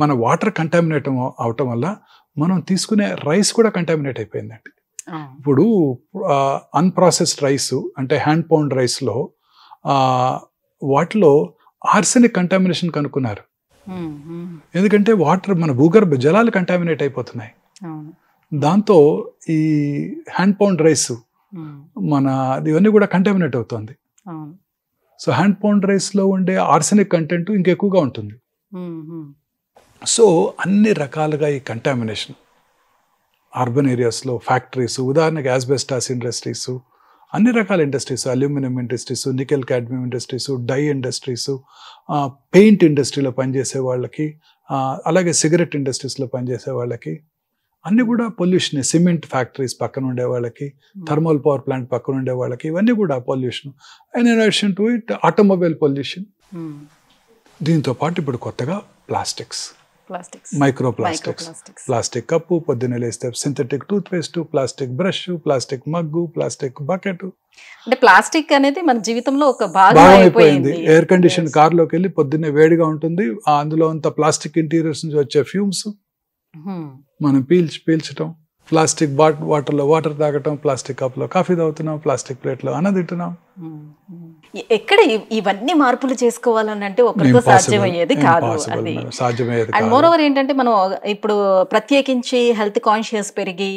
మన వాటర్ కంటామినేట్ అవటం వల్ల మనం తీసుకునే రైస్ కూడా కంటామినేట్ అయిపోయిందండి. ఇప్పుడు అన్ప్రాసెస్డ్ రైస్ అంటే హ్యాండ్ పౌండ్ రైస్లో వాటిలో ఆర్సెనిక్ కంటామినేషన్ కనుక్కున్నారు. ఎందుకంటే వాటర్, మన భూగర్భ జలాలు కంటామినేట్ అయిపోతున్నాయి. దాంతో ఈ హ్యాండ్ పౌండ్ రైస్ ఇవన్నీ కూడా కంటామినేట్ అవుతుంది. సో హ్యాండ్ పౌండ్ రైస్లో ఉండే ఆర్సెనిక్ కంటెంట్ ఇంకెక్కువగా ఉంటుంది. సో అన్ని రకాలుగా ఈ కంటామినేషన్ అర్బన్ ఏరియాస్లో, ఫ్యాక్టరీస్, ఉదాహరణకి యాస్బెస్టాస్ ఇండస్ట్రీస్, అన్ని రకాల industries, aluminium industries, nickel cadmium industries, dye industries, paint ఇండస్ట్రీలో పనిచేసే వాళ్ళకి, అలాగే సిగరెట్ ఇండస్ట్రీస్లో పనిచేసే వాళ్ళకి అన్నీ కూడా పొల్యూషన్. సిమెంట్ ఫ్యాక్టరీస్ పక్కన ఉండే వాళ్ళకి, థర్మల్ పవర్ ప్లాంట్ పక్కన ఉండే వాళ్ళకి, ఇవన్నీ కూడా pollution. And in addition to it automobile pollution. దీంతో పాటు ఇప్పుడు కొత్తగా plastics, micro plastics, plastic cup, పొద్దున్నే లేస్తే synthetic tooth paste, plastic brush, plastic mug, plastic bucket. అంటే ప్లాస్టిక్ అనేది మన జీవితంలో ఒక భాగం అయిపోయింది. ఎయిర్ కండిషన్ కార్లోకి వెళ్ళి పొద్దున్నే వేడిగా ఉంటుంది, అందులో అంత ప్లాస్టిక్ ఇంటీరియర్స్ నుంచి వచ్చే ఫ్యూమ్స్ మనం పీల్చటం, ప్లాస్టిక్ వాటర్లో వాటర్ తాగటం, ప్లాస్టిక్ కప్లో కాఫీ తాగుతున్నాం, ప్లాస్టిక్ ప్లేట్లో అన్నం తింటున్నాం. ఎక్కడ ఇవన్నీ మార్పులు చేసుకోవాలని అంటే ఒకరితో సాధ్యమయ్యేది కాదు. అండ్ మోర్ ఓవర్ ఏంటంటే మనం ఇప్పుడు ప్రత్యేకించి హెల్త్ కాన్షియస్ పెరిగి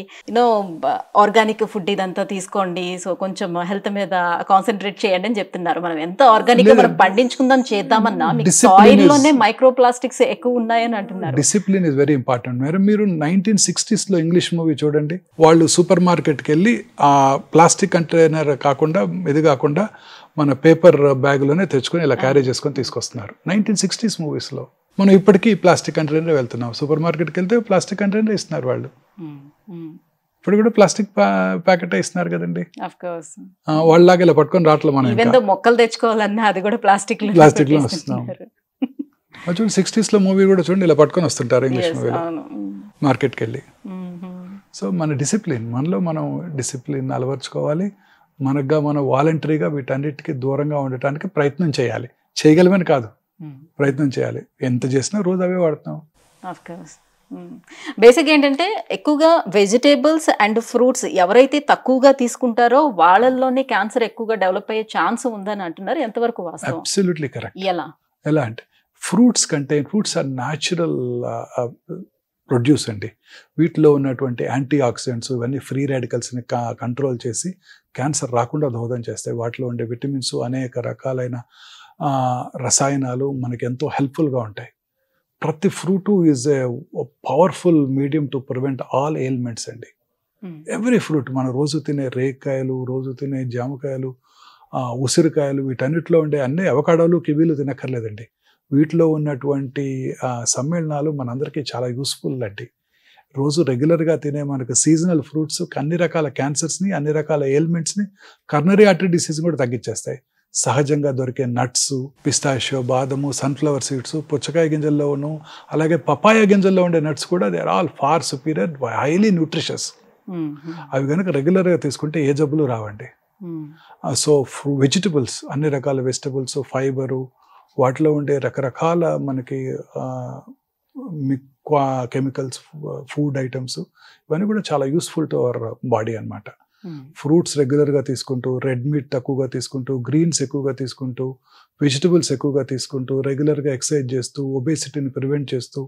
ఆర్గానిక్ ఫుడ్ ఇదంతా తీసుకోండి, సో కొంచెం హెల్త్ మీద కాన్సన్ట్రేట్ చేయండి అని చెప్తున్నారు. మనం ఎంత ఆర్గానిక్ గా మనం పండించుకుందాం చేద్దామన్నా మీకు సాయిల్ లోనే మైక్రో ప్లాస్టిక్స్ ఎక్కువ ఉన్నాయని అంటున్నారు. Discipline is very important. మీరు 1960s లో ఇంగ్లీష్ మూవీ చూడండి. వాళ్ళు సూపర్ మార్కెట్కి వెళ్ళి ఆ ప్లాస్టిక్ కంటైనర్ కాకుండా, ఇది కాకుండా మన పేపర్ బ్యాగ్లోనే తెచ్చుకొని ఇలా క్యారీ చేసుకొని తీసుకొస్తున్నారు. 1960s మూవీస్లో. మనం ఇప్పటికీ ప్లాస్టిక్ కంటైనర్ వెళ్తున్నాం. సూపర్ మార్కెట్కి వెళ్తే ప్లాస్టిక్ కంటైనర్ ఇస్తున్నారు వాళ్ళు. ఇప్పుడు కూడా ప్లాస్టిక్ ప్యాకెట్ ఇస్తున్నారు కదండి. వాళ్ళలాగా ఇలా పట్టుకొని రావట్లేదు. మనం మొక్కలు తెచ్చుకోవాలన్నా అది కూడా ప్లాస్టిక్ లో వస్తున్నాం. చూడండి 60s లో మూవీ కూడా చూడండి ఇలా పట్టుకొని వస్తుంటారు ఇంగ్లీష్ మూవీలో అవును. మార్కెట్కి వెళ్ళి. సో మన డిసిప్లిన్, మనలో మనం డిసిప్లిన్ అలవర్చుకోవాలి. మనగా మనం వాలంటరీగా వీటన్నిటికీ దూరంగా ఉండటానికి ప్రయత్నం చేయాలి. చేయగలమని కాదు, ప్రయత్నం చేయాలి. ఎంత చేసినా రోజు అవే వాడుతున్నాం. Of course. బేసిక్ ఏంటంటే ఎక్కువగా వెజిటేబుల్స్ అండ్ ఫ్రూట్స్ ఎవరైతే తక్కువగా తీసుకుంటారో వాళ్ళల్లోనే క్యాన్సర్ ఎక్కువగా డెవలప్ అయ్యే ఛాన్స్ ఉందని అంటున్నారు. ఎంతవరకు వాస్తవం? Absolutely correct. ఎలా అంటే ఫ్రూట్స్ ఆర్ న్యాచురల్ ప్రొడ్యూస్ అండి. వీటిలో ఉన్నటువంటి యాంటీ ఆక్సిడెంట్స్ ఇవన్నీ ఫ్రీ రాడికల్స్ని కంట్రోల్ చేసి క్యాన్సర్ రాకుండా దోహదం చేస్తాయి. వాటిలో ఉండే విటమిన్స్, అనేక రకాలైన రసాయనాలు మనకి ఎంతో హెల్ప్ఫుల్గా ఉంటాయి. ప్రతి fruit is a powerful medium to prevent all ailments అండి. ఎవ్రీ ఫ్రూట్, మనం రోజు తినే రేక్కాయలు, రోజు తినే జామకాయలు, ఉసిరికాయలు, వీటన్నిటిలో ఉండే అన్ని అవకాడోలు, కివీలు తినక్కర్లేదండి. వీటిలో ఉన్నటువంటి సమ్మేళనాలు మనందరికీ చాలా యూస్ఫుల్ అండి. రోజు రెగ్యులర్గా తినే మనకు సీజనల్ ఫ్రూట్స్ అన్ని రకాల క్యాన్సర్స్ని, అన్ని రకాల ఎయిల్మెంట్స్ని, కర్నరీ ఆర్టరీ డిసీజ్ కూడా తగ్గించేస్తాయి. సహజంగా దొరికే నట్స్, పిస్తాషియో, బాదము, సన్ఫ్లవర్ సీడ్స్, పుచ్చకాయ గింజల్లోను, అలాగే పపాయ గింజల్లో ఉండే నట్స్ కూడా they are all far superior, highly nutritious. అవి కనుక రెగ్యులర్గా తీసుకుంటే ఏ జబ్బులు రావండి. సో వెజిటబుల్స్, అన్ని రకాల వెజిటబుల్స్, ఫైబరు, వాటిలో ఉండే రకరకాల మనకి కెమికల్స్, ఫుడ్ ఐటమ్స్, ఇవన్నీ కూడా చాలా యూస్ఫుల్ టు అవర్ బాడీ అన్నమాట. ఫ్రూట్స్ రెగ్యులర్గా తీసుకుంటూ, రెడ్ మీట్ తక్కువగా తీసుకుంటూ, గ్రీన్స్ ఎక్కువగా తీసుకుంటూ, వెజిటబుల్స్ ఎక్కువగా తీసుకుంటూ, రెగ్యులర్గా ఎక్సర్సైజ్ చేస్తూ, ఒబేసిటీని ప్రివెంట్ చేస్తూ,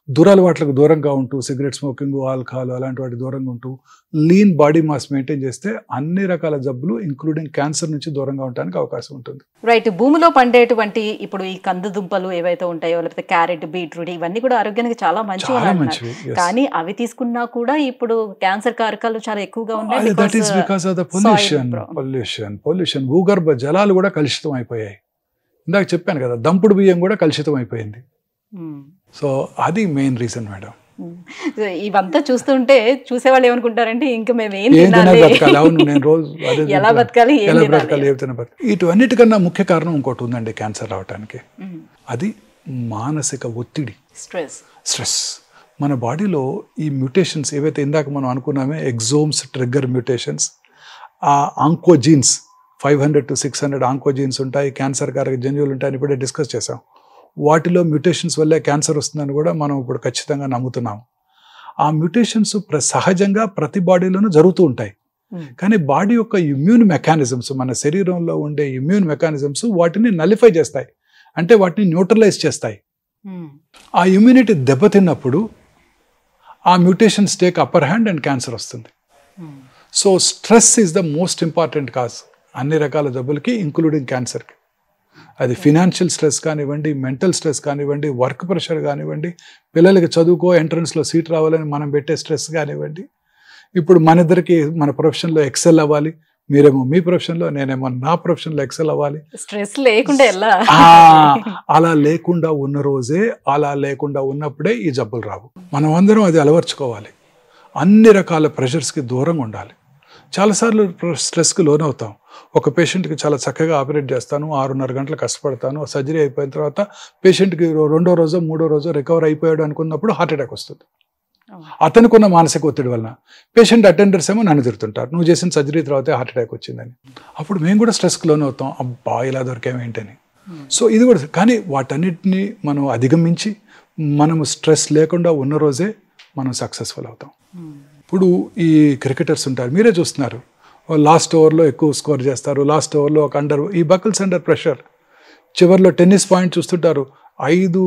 దురలవాట్లకు దూరంగా ఉంటూ, సిగరెట్ స్మోకింగ్, ఆల్కహాల్ అలాంటి వాటి దూరంగా ఉంటూ, లీన్ బాడీ మాస్ మెయింటైన్ చేస్తే అన్ని రకాల జబ్బులు ఇంక్లూడింగ్ క్యాన్సర్ నుంచి దూరంగా ఉండడానికి అవకాశం ఉంటుంది. రైట్. భూమిలో పండేటువంటి ఇప్పుడు ఈ కంద దుంపలు ఏవైతే ఉంటాయో, లేకపోతే క్యారెట్, బీట్రూట్, ఇవన్నీ కూడా ఆరోగ్యానికి చాలా మంచివి. కానీ అవి తీసుకున్నా కూడా ఇప్పుడు క్యాన్సర్ కారకాలు చాలా ఎక్కువగా ఉన్నాయి. That is because of the pollution. భూగర్భ జలాలు కూడా కలుషితం అయిపోయాయి. ఇందాక చెప్పాను కదా, దంపుడు బియ్యం కూడా కలుషితం అయిపోయింది. సో అది మెయిన్ రీజన్ మేడం. ఇవంతా చూస్తుంటే చూసేవాళ్ళు ఏమనుకుంటారంటే ఇంకా మేము ఎలా బతకాలి, ఇటువన్నిటికన్నా ముఖ్య కారణం ఇంకోటి ఉందండి క్యాన్సర్ రావడానికి. అది మానసిక ఒత్తిడి, స్ట్రెస్. మన బాడీలో ఈ మ్యూటేషన్స్ ఏవైతే ఇందాక మనం అనుకున్నామే, ఎగ్జోమ్స్, ట్రిగ్గర్ మ్యూటేషన్స్, ఆ ఆంకోజీన్స్ 500 to 600 ఆంకోజీన్స్ ఉంటాయి, క్యాన్సర్ కారక జన్యువులు ఉంటాయని ఇప్పుడే డిస్కస్ చేసాం. వాటిలో మ్యూటేషన్స్ వల్లే క్యాన్సర్ వస్తుందని కూడా మనం ఇప్పుడు ఖచ్చితంగా నమ్ముతున్నాం. ఆ మ్యూటేషన్స్ సహజంగా ప్రతి బాడీలోనూ జరుగుతూ ఉంటాయి. కానీ బాడీ యొక్క ఇమ్యూన్ మెకానిజమ్స్, మన శరీరంలో ఉండే ఇమ్యూన్ మెకానిజమ్స్ వాటిని నలిఫై చేస్తాయి, అంటే వాటిని న్యూట్రలైజ్ చేస్తాయి. ఆ ఇమ్యూనిటీ దెబ్బతిన్నప్పుడు ఆ mutations take upper hand and cancer వస్తుంది. So stress is the most important cause అన్ని రకాల జబ్బులకి, ఇంక్లూడింగ్ క్యాన్సర్కి. అది ఫినాన్షియల్ స్ట్రెస్ కానివ్వండి, మెంటల్ స్ట్రెస్ కానివ్వండి, వర్క్ ప్రెషర్ కానివ్వండి, పిల్లలకి చదువుకో ఎంట్రన్స్లో సీట్ రావాలని మనం పెట్టే స్ట్రెస్ కానివ్వండి, ఇప్పుడు మన ఇద్దరికి మన ప్రొఫెషన్లో ఎక్సెల్ అవ్వాలి, మీరేమో మీ ప్రొఫెషన్లో, నేనేమో నా ప్రొఫెషన్లో ఎక్సెల్ అవ్వాలి. స్ట్రెస్ లేకుండా అలా లేకుండా ఉన్న రోజే, అలా లేకుండా ఉన్నప్పుడే ఈ జబ్బులు రావు. మనం అందరం అది అలవర్చుకోవాలి. అన్ని రకాల ప్రెషర్స్కి దూరంగా ఉండాలి. చాలాసార్లు స్ట్రెస్కి లోనవుతాం. ఒక పేషెంట్కి చాలా చక్కగా ఆపరేట్ చేస్తాను, 6.5 గంటలు కష్టపడతాను, సర్జరీ అయిపోయిన తర్వాత పేషెంట్కి 2వ రోజో 3వ రోజో రికవర్ అయిపోయాడు అనుకున్నప్పుడు హార్ట్ అటాక్ వస్తుంది. అతనికి ఉన్న మానసిక ఒత్తిడి వలన. పేషెంట్ అటెండర్స్ ఏమో నన్ను తిడుతుంటారు, నువ్వు చేసిన సర్జరీ తర్వాత హార్ట్ అటాక్ వచ్చిందని. అప్పుడు మేము కూడా స్ట్రెస్కి లోనవుతాం, అబ్బా ఇలా దొరికేమేంటని. సో ఇది కూడా, కానీ వాటన్నిటిని మనం అధిగమించి మనము స్ట్రెస్ లేకుండా ఉన్న రోజే మనం సక్సెస్ఫుల్ అవుతాం. ఇప్పుడు ఈ క్రికెటర్స్ ఉంటారు, మీరే చూస్తున్నారు, లాస్ట్ ఓవర్లో ఎక్కువ స్కోర్ చేస్తారు, లాస్ట్ ఓవర్లో ఒక ఈ బకిల్స్ అండర్ ప్రెషర్. చివరిలో టెన్నిస్ పాయింట్ చూస్తుంటారు, 5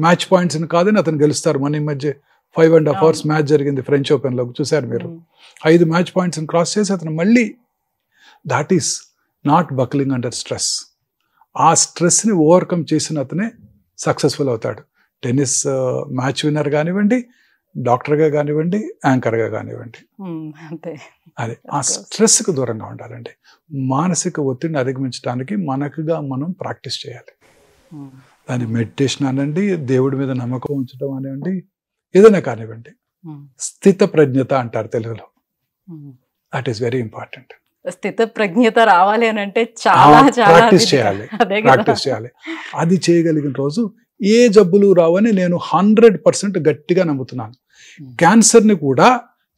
మ్యాచ్ పాయింట్స్ని కాదని అతను గెలుస్తారు. మన ఈ మధ్య 5.5 hours మ్యాచ్ జరిగింది ఫ్రెంచ్ ఓపెన్లో, చూశారు మీరు. 5 మ్యాచ్ పాయింట్స్ని క్రాస్ చేసి అతను మళ్ళీ, that is not buckling under stress. ఆ స్ట్రెస్ని ఓవర్కమ్ చేసిన అతనే సక్సెస్ఫుల్ అవుతాడు. టెన్నిస్ మ్యాచ్ విన్నర్ కానివ్వండి, డాక్టర్గా కానివ్వండి, యాంకర్గా కానివ్వండి. అదే ఆ స్ట్రెస్కి దూరంగా ఉండాలండి. మానసిక ఒత్తిడిని అధిగమించడానికి మనకుగా మనం ప్రాక్టీస్ చేయాలి. దాని మెడిటేషన్ అనండి, దేవుడి మీద నమ్మకం ఉంచడం అనివ్వండి, ఏదైనా కానివ్వండి. స్థిత ప్రజ్ఞత అంటారు తెలుగులో. That is very important. స్థిత ప్రజ్ఞత రావాలి అని అంటే చాలా చాలా ప్రాక్టీస్ చేయాలి, అదే కదా. ప్రాక్టీస్ చేయాలి. అది చేయగలిగిన రోజు ఏ జబ్బులు రావని నేను 100% గట్టిగా నమ్ముతున్నాను. క్యాన్సర్ని కూడా,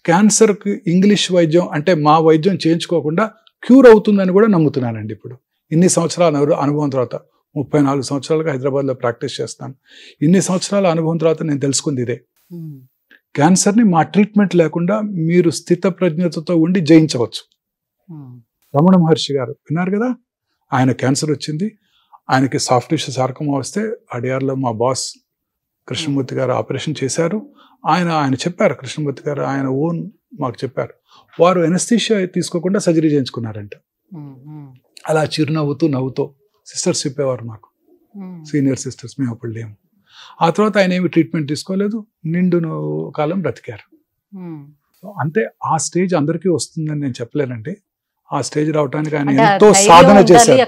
క్యాన్సర్కి ఇంగ్లీష్ వైద్యం అంటే మా వైద్యం చేయించుకోకుండా క్యూర్ అవుతుందని కూడా నమ్ముతున్నానండి. ఇప్పుడు ఇన్ని సంవత్సరాల అనుభవం తర్వాత, 34 సంవత్సరాలుగా హైదరాబాద్లో ప్రాక్టీస్ చేస్తాను. ఇన్ని సంవత్సరాల అనుభవం తర్వాత నేను తెలుసుకుంది ఇదే, క్యాన్సర్ని మా ట్రీట్మెంట్ లేకుండా మీరు స్థిత ప్రజ్ఞతతో ఉండి జయించవచ్చు. రమణ మహర్షి గారు విన్నారు కదా, ఆయన క్యాన్సర్ వచ్చింది, ఆయనకి సాఫ్ట్ టిష్యూ సార్కోమా వస్తే అడియార్లో మా బాస్ కృష్ణమూర్తి గారు ఆపరేషన్ చేశారు. ఆయన చెప్పారు, కృష్ణమూర్తి గారు ఆయన ఓన్ మాకు చెప్పారు, వారు ఎనస్థీషియా తీసుకోకుండా సర్జరీ చేయించుకున్నారంట. అలా చిరునవ్వుతూ నవ్వుతూ సిస్టర్స్ చెప్పేవారు మాకు, సీనియర్ సిస్టర్స్, మేము అప్పుడు లేము. ఆ తర్వాత ఆయన ఏమి ట్రీట్మెంట్ తీసుకోలేదు, నిండు కాలం బ్రతికారు. అంటే ఆ స్టేజ్ అందరికీ వస్తుందని నేను చెప్పలేనండి. ఆ స్టేజ్ రావడానికి ఆయన ఎంతో సాధన చేశారు.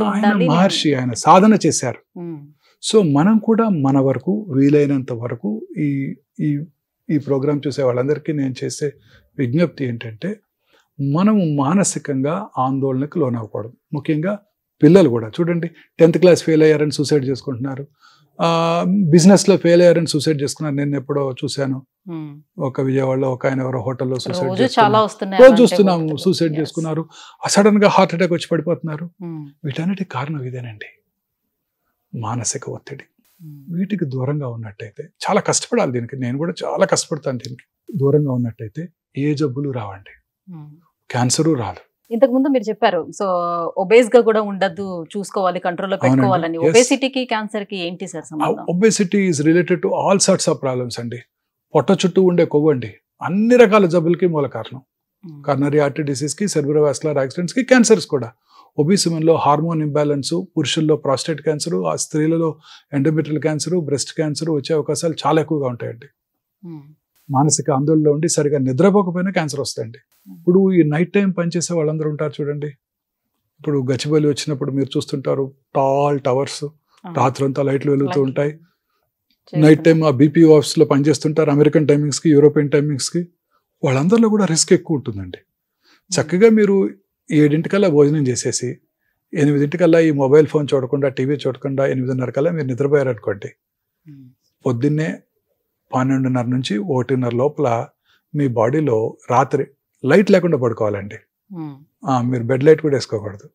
ఆయన మహర్షి, ఆయన సాధన చేశారు. సో మనం కూడా మన వరకు వీలైనంత వరకు ఈ ప్రోగ్రాం చూసే వాళ్ళందరికీ నేను చేసే విజ్ఞప్తి ఏంటంటే, మనం మానసికంగా ఆందోళనకు లోనవ్వకూడదు. ముఖ్యంగా పిల్లలు కూడా చూడండి, 10th క్లాస్ ఫెయిల్ అయ్యారని సూసైడ్ చేసుకుంటున్నారు, బిజినెస్లో ఫెయిల్ అయ్యారని సూసైడ్ చేసుకున్నారు. నేను ఎప్పుడో చూశాను, ఒక విజయవాడలో ఒక ఆయన ఎవరో హోటల్లో సూసైడ్ రోజు చూస్తున్నాము, సూసైడ్ చేసుకున్నారు. సడన్ గా హార్ట్ అటాక్ వచ్చి పడిపోతున్నారు. వీటన్నిటి కారణం ఇదేనండి, మానసిక ఒత్తిడి. వీటికి దూరంగా ఉన్నట్టయితే, చాలా కష్టపడాలి దీనికి, నేను కూడా చాలా కష్టపడతాను దీనికి. దూరంగా ఉన్నట్టయితే ఏ జబ్బులు రావండి, క్యాన్సరు రాదు. ఇంతకు ముందు మీరు చెప్పారు, సో ఒబేస్ గా కూడా ఉండద్దు, చూసుకోవాలి, కంట్రోల్లో పెట్టుకోవాలని. ఒబేసిటీకి క్యాన్సర్ కి ఏంటి సార్ సంబంధం? Obesity is related to all sorts of problems అండి. పొట్ట చుట్టూ ఉండే కొవ్వు అండి, అన్ని రకాల జబ్బులకి మూల కారణం. కర్నరీ ఆర్టరీ డిసీజ్ కి, సెర్బ్రోవాస్కులర్ యాక్సిడెంట్స్ కి, క్యాన్సర్స్ కూడా. ఒబీస్ ఉమెన్లో హార్మోన్ ఇంబ్యాలెన్స్, పురుషుల్లో ప్రాస్టేట్ క్యాన్సర్, ఆ స్త్రీలలో ఎండోమెట్రియల్ క్యాన్సర్, బ్రెస్ట్ క్యాన్సర్ వచ్చే అవకాశాలు చాలా ఎక్కువగా ఉంటాయండి. మానసిక ఆందోళనలో ఉండి సరిగా నిద్రపోకపోయినా క్యాన్సర్ వస్తాయండి. ఇప్పుడు ఈ నైట్ టైం పనిచేసే వాళ్ళందరూ ఉంటారు చూడండి, ఇప్పుడు గచ్చిబౌలి వచ్చినప్పుడు మీరు చూస్తుంటారు, టాల్ టవర్స్, రాత్రంతా లైట్లు వెలుగుతూ ఉంటాయి. నైట్ టైం ఆ బీపీ ఆఫీస్లో పనిచేస్తుంటారు, అమెరికన్ టైమింగ్స్కి, యూరోపియన్ టైమింగ్స్కి. వాళ్ళందరిలో కూడా రిస్క్ ఎక్కువ ఉంటుందండి. చక్కగా మీరు 7 భోజనం చేసేసి 8 ఈ మొబైల్ ఫోన్ చూడకుండా, టీవీ చూడకుండా 8:30 మీరు నిద్రపోయారనుకోండి, పొద్దున్నే 12:30 నుంచి 1:30 లోపల మీ బాడీలో రాత్రి లైట్ లేకుండా పడుకోవాలండి. మీరు బెడ్ లైట్ కూడా వేసుకోకూడదు.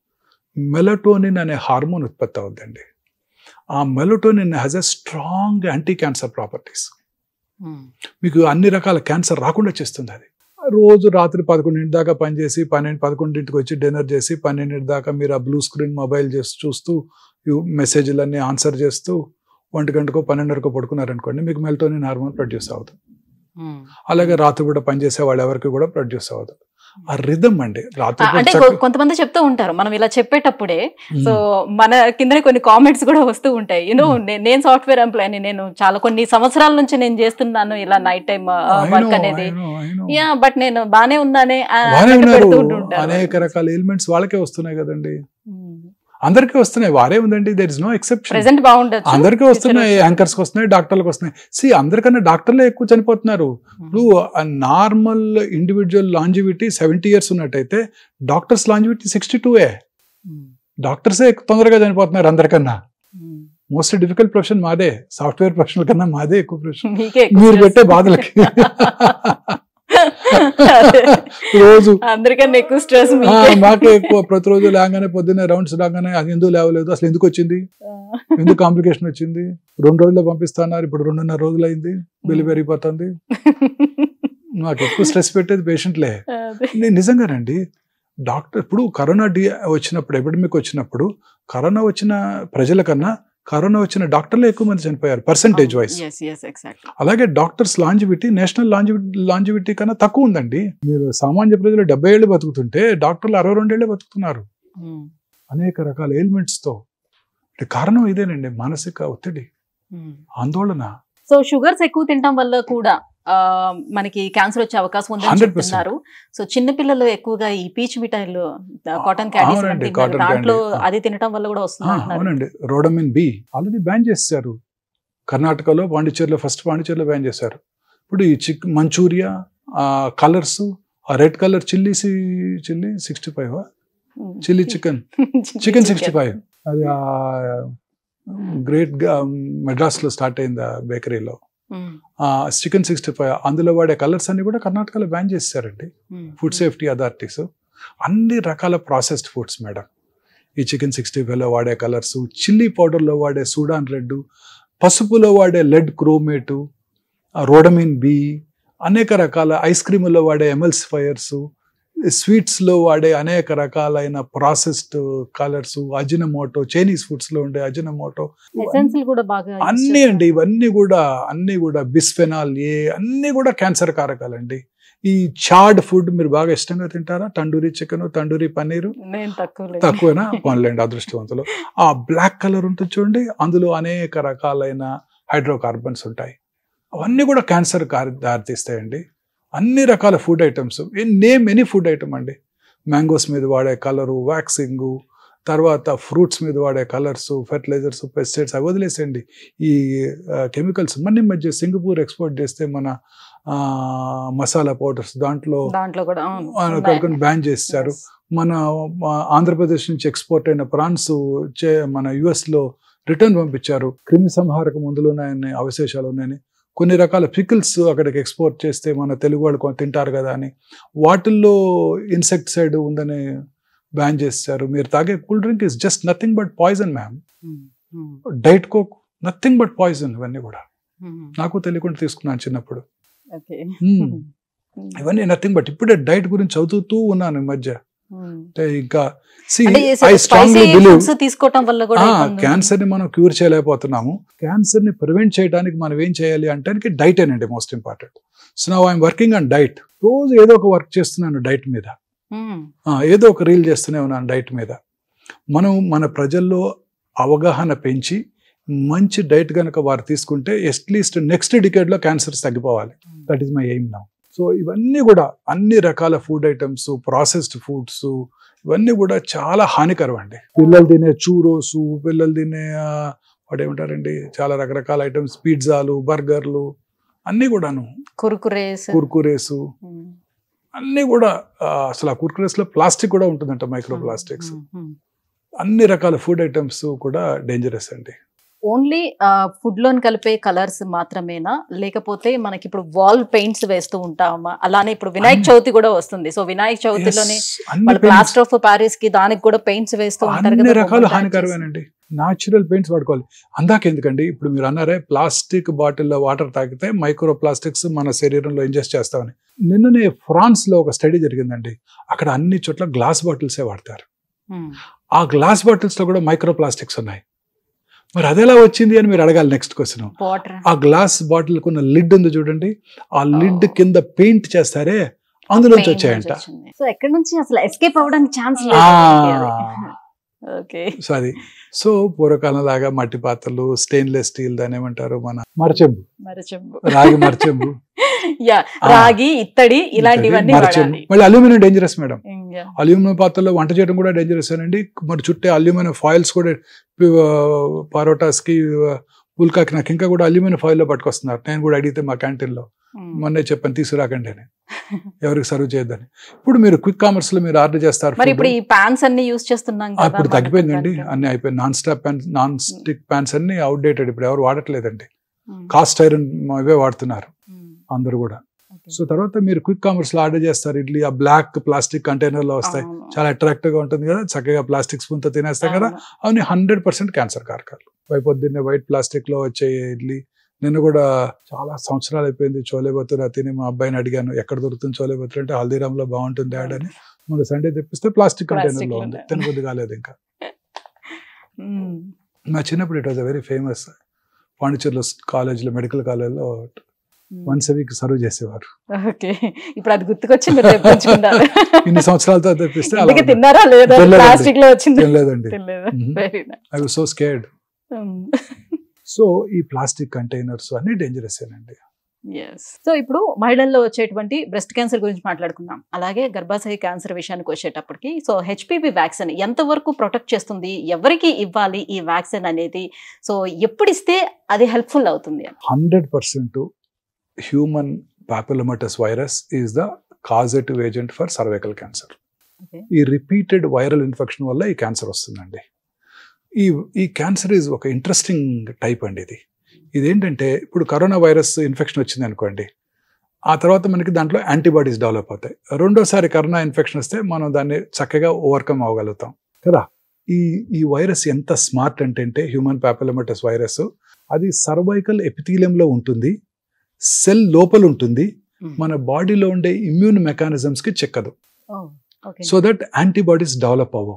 మెలటోనిన్ అనే హార్మోన్ ఉత్పత్తి అవుతుందండి. ఆ melatonin has a strong anti cancer properties. మీకు అన్ని రకాల క్యాన్సర్ రాకుండా చేస్తుంది అది. రోజు రాత్రి 11 దాకా పనిచేసి 11కి వచ్చి డిన్నర్ చేసి 12 దాకా మీరు ఆ బ్లూ స్క్రీన్ మొబైల్ చేసి చూస్తూ మెసేజ్లన్నీ ఆన్సర్ చేస్తూ 1 గంటకో 12:30కో పడుకున్నారనుకోండి, మీకు మెలటోనిన్ హార్మోన్ ప్రొడ్యూస్ అవుతుంది. అలాగే రాత్రి కూడా పనిచేసే వాళ్ళు ఎవరికి కూడా ప్రొడ్యూస్ అవుతుంది. ఆ రిథమ్ అండి. అంటే కొంతమంది చెప్తూ ఉంటారు, మనం ఇలా చెప్పేటప్పుడే సో మన కింద కొన్ని కామెంట్స్ కూడా వస్తూ ఉంటాయి. నేను సాఫ్ట్వేర్ ఎంప్లాయ్, నేను చాలా కొన్ని సంవత్సరాల నుంచి నేను చేస్తున్నాను ఇలా నైట్ టైం వర్క్ అనేది, బట్ నేను బానే ఉన్నానే. అనేక రకాల ఎలిమెంట్స్ వాళ్ళకే వస్తున్నాయి కదండి, అందరికీ వస్తున్నాయి. వారే ఉందండి, దేర్ ఇస్ నో ఎక్సెప్షన్. అందరికీ వస్తున్నాయి, యాంకర్స్కి వస్తున్నాయి, డాక్టర్లకు వస్తున్నాయి. అందరికన్నా డాక్టర్లే ఎక్కువ చనిపోతున్నారు. ఇప్పుడు నార్మల్ ఇండివిజువల్ లాంజివిటీ 70 years ఉన్నట్టయితే డాక్టర్స్ లాంజివిటీ 62. డాక్టర్సే తొందరగా చనిపోతున్నారు అందరికన్నా. మోస్ట్ డిఫికల్ట్ ప్రొఫెషన్ మాదే, సాఫ్ట్వేర్ ప్రొఫెషనల్ కన్నా మాదే ఎక్కువ ప్రొఫెషన్. మీరు పెట్టే బాధలకి రోజు అందరికన్నా ఎక్కువ స్ట్రెస్ మాకే ఎక్కువ. ప్రతిరోజు లేగానే పొద్దున్నే రౌండ్స్ రాగానే అది ఎందుకు లేవలేదు, అసలు ఎందుకు వచ్చింది, ఎందుకు కాంప్లికేషన్ వచ్చింది, 2 రోజుల్లో పంపిస్తున్నారు, ఇప్పుడు 2.5 రోజులు అయింది, బిల్లు పెరిగిపోతుంది. నాకు ఎక్కువ స్ట్రెస్ పెట్టేది పేషెంట్లే. నేను నిజంగానండి, డాక్టర్ ఇప్పుడు కరోనా వచ్చినప్పుడు, ఎపిడమిక్ వచ్చినప్పుడు, కరోనా వచ్చిన ప్రజల కన్నా కరోనా వచ్చిన డాక్టర్లే ఎక్కువ మంది చనిపోయారు పర్సెంటేజ్ వైజ్. అలాగే డాక్టర్స్ లాంజివిటీ నేషనల్ లాంజివిటీ కన్నా తక్కువ ఉందండి. మీరు సామాన్య ప్రజలు 70 ఏళ్ళు బతుకుతుంటే డాక్టర్లు 62 ఏళ్ళే బతుకుతున్నారు అనేక రకాల ఎలిమెంట్స్ తో. కారణం ఇదేనండి, మానసిక ఒత్తిడి, ఆందోళన. సో షుగర్స్ ఎక్కువ తినడం వల్ల కూడా మనకి క్యాన్సర్ వచ్చే అవకాశం ఉందని చెప్తున్నారు. సో చిన్న పిల్లలు ఎక్కువగా ఈ పీచ్ మిఠాయిలు, కాటన్ క్యాండీస్ దాంట్లో అది తినడం వల్ల కూడా వస్తుంది. అవునండి, రోడమిన్ బి ఆల్రెడీ బ్యాన్ చేశారు కర్ణాటకలో, పాండిచేరిలో, ఫస్ట్ పాండిచేరిలో బ్యాన్ చేశారు. ఇప్పుడు ఈ మంచూరియా, కలర్స్, ఆ red colour chilli 65 chilli chicken 65 అది గ్రేట్ మెడ్రాస్లో స్టార్ట్ అయింది ఆ బేకరీలో. చికెన్ 65 అందులో వాడే కలర్స్ అన్ని కూడా కర్ణాటకలో బ్యాన్ చేశారండి ఫుడ్ సేఫ్టీ అథారిటీస్. అన్ని రకాల ప్రాసెస్డ్ ఫుడ్స్ మేడం. ఈ చికెన్ 65లో వాడే కలర్స్, చిల్లీ పౌడర్లో వాడే సూడాన్ రెడ్, పసుపులో వాడే లెడ్ క్రోమేటు, రోడమిన్ బి, అనేక రకాల ఐస్ క్రీములో వాడే ఎమల్సిఫైయర్స్, స్వీట్స్లో వాడే అనేక రకాలైన ప్రాసెస్డ్ కలర్స్, అజినమోటో, చైనీస్ ఫుడ్స్లో ఉండే అజినమోటో, అన్నీ అండి. ఇవన్నీ కూడా బిస్ఫెనాల్ ఏ, అన్నీ కూడా క్యాన్సర్ కారకాలండి. ఈ చాడ్ ఫుడ్ మీరు బాగా ఇష్టంగా తింటారా? తండూరి చికెన్, తండూరి పన్నీరు తక్కువేనా? పోన్లేండి అదృష్టవంతులు. ఆ బ్లాక్ కలర్ ఉంటుంది చూడండి, అందులో అనేక రకాలైన హైడ్రోకార్బన్స్ ఉంటాయి. అవన్నీ కూడా క్యాన్సర్ దారితీస్తాయండి. అన్ని రకాల food items, name any food item అండి. మ్యాంగోస్ మీద వాడే కలరు, వ్యాక్సింగు, తర్వాత ఫ్రూట్స్ మీద వాడే కలర్స్, ఫెర్టిలైజర్స్, పెస్టిసైడ్స్ అవి వదిలేసేయండి. ఈ కెమికల్స్ మన మధ్య సింగపూర్ ఎక్స్పోర్ట్ చేస్తే మన మసాలా పౌడర్స్ దాంట్లో బ్యాన్ చేస్తారు. మన ఆంధ్రప్రదేశ్ నుంచి ఎక్స్పోర్ట్ అయిన ప్రాన్స్ మన యుఎస్లో రిటర్న్ పంపించారు. క్రిమి సంహారక మందులు ఉన్నాయని, అవశేషాలు ఉన్నాయని. కొన్ని రకాల పికిల్స్ అక్కడికి ఎక్స్పోర్ట్ చేస్తే మన తెలుగు వాళ్ళు తింటారు కదా అని వాటిల్లో ఇన్సెక్టిసైడ్ ఉందని బ్యాన్ చేస్తారు. మీరు తాగే cool drink is just nothing but poison ma'am. Diet coke nothing but poison. ఇవన్నీ కూడా నాకు తెలియకుండా తీసుకున్నాను చిన్నప్పుడు. ఇవన్నీ నథింగ్ బట్. ఇప్పుడే డైట్ గురించి చదువుతూ ఉన్నాను ఈ మధ్య. ఇంకా క్యాన్సర్ ని మనం క్యూర్ చేయలేకపోతున్నాము. క్యాన్సర్ ని ప్రివెంట్ చేయడానికి మనం ఏం చేయాలి అంటే డైట్ ఏనండి most important. So now I'm working on diet. రోజు ఏదో ఒక వర్క్ చేస్తున్నాను డైట్ మీద, ఏదో ఒక రీల్ చేస్తూనే ఉన్నాను డైట్ మీద. మనం మన ప్రజల్లో అవగాహన పెంచి మంచి డైట్ కనుక వారు తీసుకుంటే అట్లీస్ట్ నెక్స్ట్ డికేడ్ లో క్యాన్సర్స్ తగ్గిపోవాలి. That is my aim now. So ఇవన్నీ కూడా అన్ని రకాల ఫుడ్ ఐటమ్స్, ప్రాసెస్డ్ ఫుడ్స్, ఇవన్నీ కూడా చాలా హానికరం అండి. పిల్లలు తినే చూరోసు, పిల్లలు తినే వాడు ఏమంటారండి చాలా రకరకాల ఐటమ్స్, పిజ్జాలు, బర్గర్లు అన్నీ కూడాను, కుర్కురేస్ అన్నీ కూడా. అసలు ఆ కుర్కురేస్ లో ప్లాస్టిక్ కూడా ఉంటుందంట, మైక్రో ప్లాస్టిక్స్. అన్ని రకాల ఫుడ్ ఐటమ్స్ కూడా డేంజరస్ అండి. ఓన్లీ ఫుడ్ లోని కలిపే కలర్స్ మాత్రమేనా, లేకపోతే మనకి ఇప్పుడు వాల్ పెయింట్స్ వేస్తూ ఉంటామా? అలానే ఇప్పుడు వినాయక చవితి కూడా వస్తుంది. సో వినాయక చవితిలోని ప్లాస్టర్ ఆఫ్ ప్యారిస్ కి దానికి కూడా పెయింట్స్ వేస్తూ ఉంటారు కదా. అన్ని రకాలు హానికరమేనండి. న్యాచురల్ పెయింట్స్ వాడుకోవాలి. అందాకెందుకండి, ఇప్పుడు మీరు అన్నారే ప్లాస్టిక్ బాటిల్లో వాటర్ తాగితే మైక్రో ప్లాస్టిక్స్ మన శరీరంలో ఇంజెస్ట్ చేస్తామని. నిన్ననే ఫ్రాన్స్ లో ఒక స్టడీ జరిగిందండి. అక్కడ అన్ని చోట్ల గ్లాస్ బాటిల్సే వాడతారు. ఆ గ్లాస్ బాటిల్స్ లో కూడా మైక్రో ప్లాస్టిక్స్ ఉన్నాయి. మరి అదెలా వచ్చింది అని మీరు అడగాలి నెక్స్ట్ క్వశ్చన్. ఆ గ్లాస్ బాటిల్ కున్న లిడ్ ఉంది చూడండి, ఆ లిడ్ కింద పెయింట్ చేస్తారే, అందులోంచి వచ్చాయంట. సో ఎక్కడి నుంచి అసలు ఎస్కేప్ అవ్వడానికి ఛాన్స్ లేదు. సో అది సో పూర్వకాలం లాగా మట్టి పాత్రలు, స్టెయిన్లెస్ స్టీల్, దాని ఏమంటారు మన మరచెంబు, రాగి మరచెంబు, రాగి, ఇత్తడి, ఇలాంటివన్నీ. మళ్ళీ అల్యూమినియం డేంజరస్ మేడం. అల్యూమినియం పాత్రలో వంట చేయడం కూడా డేంజరస్ అండి. మరి చుట్టే అల్యూమినియం ఫాయిల్స్ కూడా పరోటాస్ కి, పుల్కాకి నాకు ఇంకా కూడా అల్యూమినియం ఫాయిల్ లో పట్టుకొస్తున్నారు. నేను కూడా అడిగితే మా క్యాంటీన్ లో మొన్నే చెప్పాను తీసుకురాకండి అని, ఎవరికి సర్వ్ చేయొద్దని. ఇప్పుడు మీరు క్విక్ కామర్స్ లో మీరు ఆర్డర్ చేస్తారు. ఇప్పుడు ఈ పాన్స్ అన్ని యూస్ చేస్తున్నాం, ఇప్పుడు తగ్గిపోయిందండి, అన్ని అయిపోయింది. నాన్ స్టిక్ పాన్స్ అన్ని అవుట్డేటెడ్, ఇప్పుడు ఎవరు వాడట్లేదండి. కాస్ట్ ఐరన్ అవే వాడుతున్నారు అందరు కూడా. సో తర్వాత మీరు క్విక్ కామర్స్ లో ఆర్డర్ చేస్తారు ఇడ్లీ, ఆ బ్లాక్ ప్లాస్టిక్ కంటైనర్ లో వస్తాయి, చాలా అట్రాక్టివ్ గా ఉంటుంది కదా, చక్కగా ప్లాస్టిక్ స్పూన్ తో తినేస్తాం కదా. అవన్నీ 100% క్యాన్సర్ కారకాలు. పొద్దున్నే వైట్ ప్లాస్టిక్ లో వచ్చే ఇడ్లీ. నేను కూడా చాలా సంవత్సరాలు అయిపోయింది చోలే భతురా తిని మా అబ్బాయిని అడిగాను, ఎక్కడ దొరుకుతుంది చోలే భతురా అంటే హల్దీరామ్ లో బాగుంటుంది డాడ్ అని. మన సండే తెప్పిస్తే ప్లాస్టిక్ కంటైనర్ లో ఉంది, తినబుద్ధి కాలేదు ఇంకా. మా చిన్నప్పుడు ఇట్ వాజ్ వెరీ ఫేమస్. పాండిచేరిలో కాలేజ్లో, మెడికల్ కాలేజ్లో వన్స్ ఎ వీక్ సర్వ్ చేసేవారు. ఇప్పుడు అది గుర్తుకొచ్చి ఇన్ని సంవత్సరాలతో తెప్పిస్తే లేదండి. I was so scared. So ఈ ప్లాస్టిక్ కంటైనర్స్ అన్ని డేంజరస్ ఏనండి. సో ఇప్పుడు మహిళల్లో వచ్చేటువంటి బ్రెస్ట్ క్యాన్సర్ గురించి మాట్లాడుకుందాం. అలాగే గర్భాశయ క్యాన్సర్ విషయానికి వచ్చేటప్పటికి, సో హెచ్పివి వ్యాక్సిన్ ఎంతవరకు ప్రొటెక్ట్ చేస్తుంది, ఎవరికి ఇవ్వాలి ఈ వ్యాక్సిన్ అనేది, సో ఎప్పుడు ఇస్తే అది హెల్ప్ఫుల్ అవుతుంది? 100% human papillomatus virus is the causative agent for cervical cancer. Okay. ఈ రిపీటెడ్ వైరల్ ఇన్ఫెక్షన్ వల్ల ఈ క్యాన్సర్ వస్తుందండి. ఈ క్యాన్సర్ ఈజ్ ఒక ఇంట్రెస్టింగ్ టైప్ అండి. ఇదేంటంటే ఇప్పుడు కరోనా వైరస్ ఇన్ఫెక్షన్ వచ్చింది అనుకోండి, ఆ తర్వాత మనకి దాంట్లో యాంటీబాడీస్ డెవలప్ అవుతాయి. రెండోసారి కరోనా ఇన్ఫెక్షన్ వస్తే మనం దాన్ని చక్కగా ఓవర్కమ్ అవ్వగలుగుతాం కదా. ఈ వైరస్ ఎంత స్మార్ట్ అంటే హ్యూమన్ పాపిలోమాటస్ వైరస్ అది సర్వైకల్ ఎపిథీలియంలో ఉంటుంది, సెల్ లోపల ఉంటుంది, మన బాడీలో ఉండే ఇమ్యూన్ మెకానిజమ్స్కి చెక్కదు. సో దట్ యాంటీబాడీస్ డెవలప్ అవ్వవు.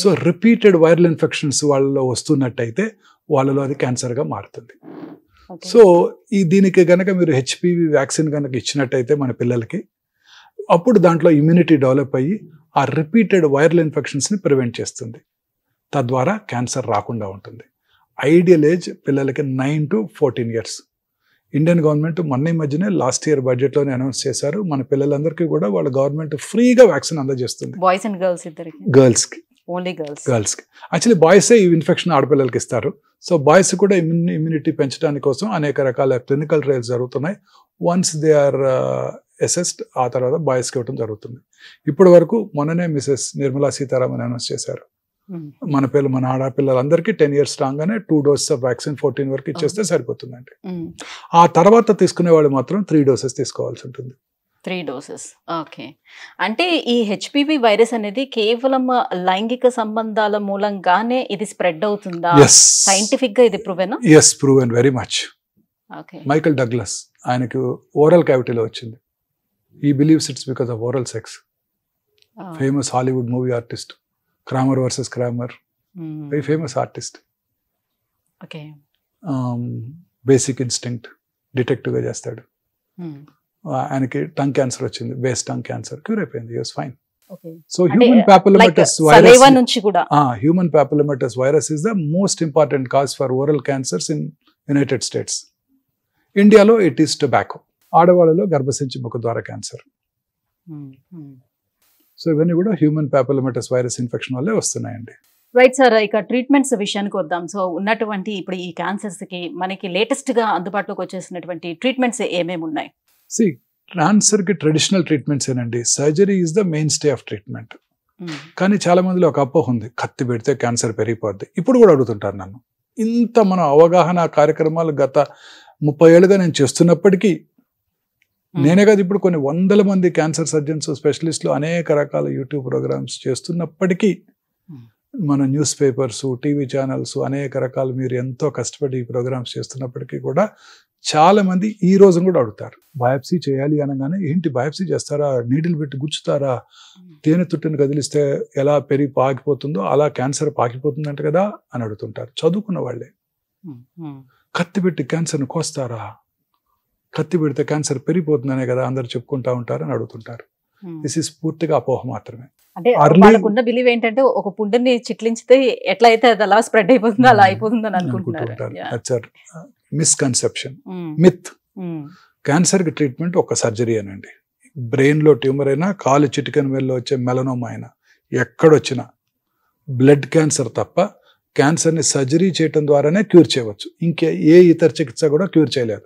సో రిపీటెడ్ వైరల్ ఇన్ఫెక్షన్స్ వాళ్ళలో వస్తున్నట్టయితే వాళ్ళలో అది క్యాన్సర్గా మారుతుంది. సో దీనికి కనుక మీరు హెచ్పివి వ్యాక్సిన్ కనుక ఇచ్చినట్టయితే మన పిల్లలకి, అప్పుడు దాంట్లో ఇమ్యూనిటీ డెవలప్ అయ్యి ఆ రిపీటెడ్ వైరల్ ఇన్ఫెక్షన్స్ని ప్రివెంట్ చేస్తుంది. తద్వారా క్యాన్సర్ రాకుండా ఉంటుంది. ఐడియల్ ఏజ్ పిల్లలకి 9 to 14 years. ఇండియన్ గవర్నమెంట్ మొన్న ఈ మధ్యనే లాస్ట్ ఇయర్ బడ్జెట్లోనే అనౌన్స్ చేశారు, మన పిల్లలందరికీ కూడా వాళ్ళ గవర్నమెంట్ ఫ్రీగా వ్యాక్సిన్ అందజేస్తుంది. బాయ్స్ అండ్ గర్ల్స్ ఇద్దరికి? గర్ల్స్కి, ఓన్లీ గర్ల్స్కి. యాక్చువల్లీ బాయ్సే ఈ ఇన్ఫెక్షన్ ఆడపిల్లలకి ఇస్తారు. సో బాయ్స్ కూడా ఇమ్యూనిటీ పెంచడానికి కోసం అనేక రకాల క్లినికల్ ట్రయల్స్ జరుగుతున్నాయి. వన్స్ దే ఆర్ అసెస్డ్, ఆ తర్వాత బాయ్స్కి ఇవ్వడం జరుగుతుంది. ఇప్పటి వరకు మొన్ననే మిసెస్ నిర్మలా సీతారామన్ అనౌన్స్ చేశారు, మన ఆడపిల్లలందరికీ 10 years రాగానే 2 doses ఆఫ్ వ్యాక్సిన్ 14 వరకు ఇచ్చేస్తే సరిపోతుందండి. ఆ తర్వాత తీసుకునే వాళ్ళు మాత్రం 3 doses తీసుకోవాల్సి ఉంటుంది. 3 doses. ఓకే. అంటే ఈ హెచ్పివి వైరస్ అనేది కేవలం లైంగిక సంబంధాల మూలంగానే ఇది స్ప్రెడ్ అవుతుందా? సైంటిఫిక్ గా ఇది ప్రూవెనా? Yes, proven, very much. Michael Douglas, ఆయనకు ఓరల్ క్యావిటీలో వచ్చింది. He believes it's because of oral sex. Famous Hollywood movie artist, Kramer versus Kramer, very famous artist. Okay. Basic Instinct, detective గా చేస్తాడు. ఆయనకి టంగ్ క్యాన్సర్ వచ్చింది, బేస్ టంగ్ క్యాన్సర్, క్యూర్ అయిపోయింది, he was fine. Okay. So human papillomatus virus, saliva నుంచి కూడా human papillomatus virus is the most important cause for oral cancers in United States. ఇండియాలో it is tobacco. ఆడవాళ్ళలో గర్భసంచి ముఖ ద్వారా cancer. So ఇవన్నీ కూడా హ్యూమన్ పాపిలోమాటస్ వైరస్ ఇన్ఫెక్షన్ వల్లే వస్తున్నాయండి. రైట్ సార్, ఇక ట్రీట్మెంట్స్ విషయానికి వద్దాం. సో ఉన్నటువంటి ఇప్పుడు ఈ క్యాన్సర్స్ కి మనకి లేటెస్ట్ గా అందుబాటులోకి వచ్చేసినటువంటి ట్రీట్మెంట్స్ ఏమేమి ఉన్నాయి? క్యాన్సర్ కి ట్రెడిషనల్ ట్రీట్మెంట్స్ ఏనండి. Surgery is the main stay of treatment. కానీ చాలా మందిలో ఒక అపోహ ఉంది, కత్తి పెడితే క్యాన్సర్ పెరిగిపోద్ది. ఇప్పుడు కూడా అడుగుతుంటారు నన్ను. ఇంత మన అవగాహన కార్యక్రమాలు గత 30 ఏళ్ళుగా నేను చేస్తున్నప్పటికీ, నేనే కాదు ఇప్పుడు కొన్ని 100 మంది క్యాన్సర్ సర్జన్స్, స్పెషలిస్టులు అనేక రకాల యూట్యూబ్ ప్రోగ్రామ్స్ చేస్తున్నప్పటికీ, మన న్యూస్ పేపర్స్, టీవీ ఛానల్స్ అనేక రకాలు మీరు ఎంతో కష్టపడి ఈ ప్రోగ్రామ్స్ చేస్తున్నప్పటికీ కూడా చాలా మంది ఈ రోజు కూడా అడుగుతారు, బయాప్సీ చేయాలి అనగానే ఏంటి బయాప్సీ చేస్తారా, నీడిల్ పెట్టి గుచ్చుతారా, తేనె తుట్టుని కదిలిస్తే ఎలా పెరిగి పాకిపోతుందో అలా క్యాన్సర్ పాకిపోతుందంట కదా అని అడుగుతుంటారు. చదువుకున్న వాళ్ళే. కత్తి పెట్టి క్యాన్సర్ని కోస్తారా, కత్తి పెడితే క్యాన్సర్ పెరిగిపోతుందనే కదా అందరు చెప్పుకుంటా ఉంటారు అని అడుగుతుంటారు. దిస్ ఈస్ పూర్తిగా అపోహ మాత్రమే. అంటే వాళ్ళకున్న బిలీవ్ ఏంటంటే ఒక పుండుని చిట్లించితే ఎట్లా అయితే అది అలా స్ప్రెడ్ అయిపోతుందో అలా అయిపోతుందని అనుకుంటున్నారు. Misconception, myth. క్యాన్సర్ కి ట్రీట్మెంట్ ఒక సర్జరీ అనండి. బ్రెయిన్ లో ట్యూమర్ అయినా, కాలు చిటికెన్ వేల్లో వచ్చే మెలనోమా అయినా, ఎక్కడొచ్చినా బ్లడ్ క్యాన్సర్ తప్ప క్యాన్సర్ని సర్జరీ చేయటం ద్వారానే క్యూర్ చేయవచ్చు. ఇంకే ఏ ఇతర చికిత్స కూడా క్యూర్ చేయలేదు.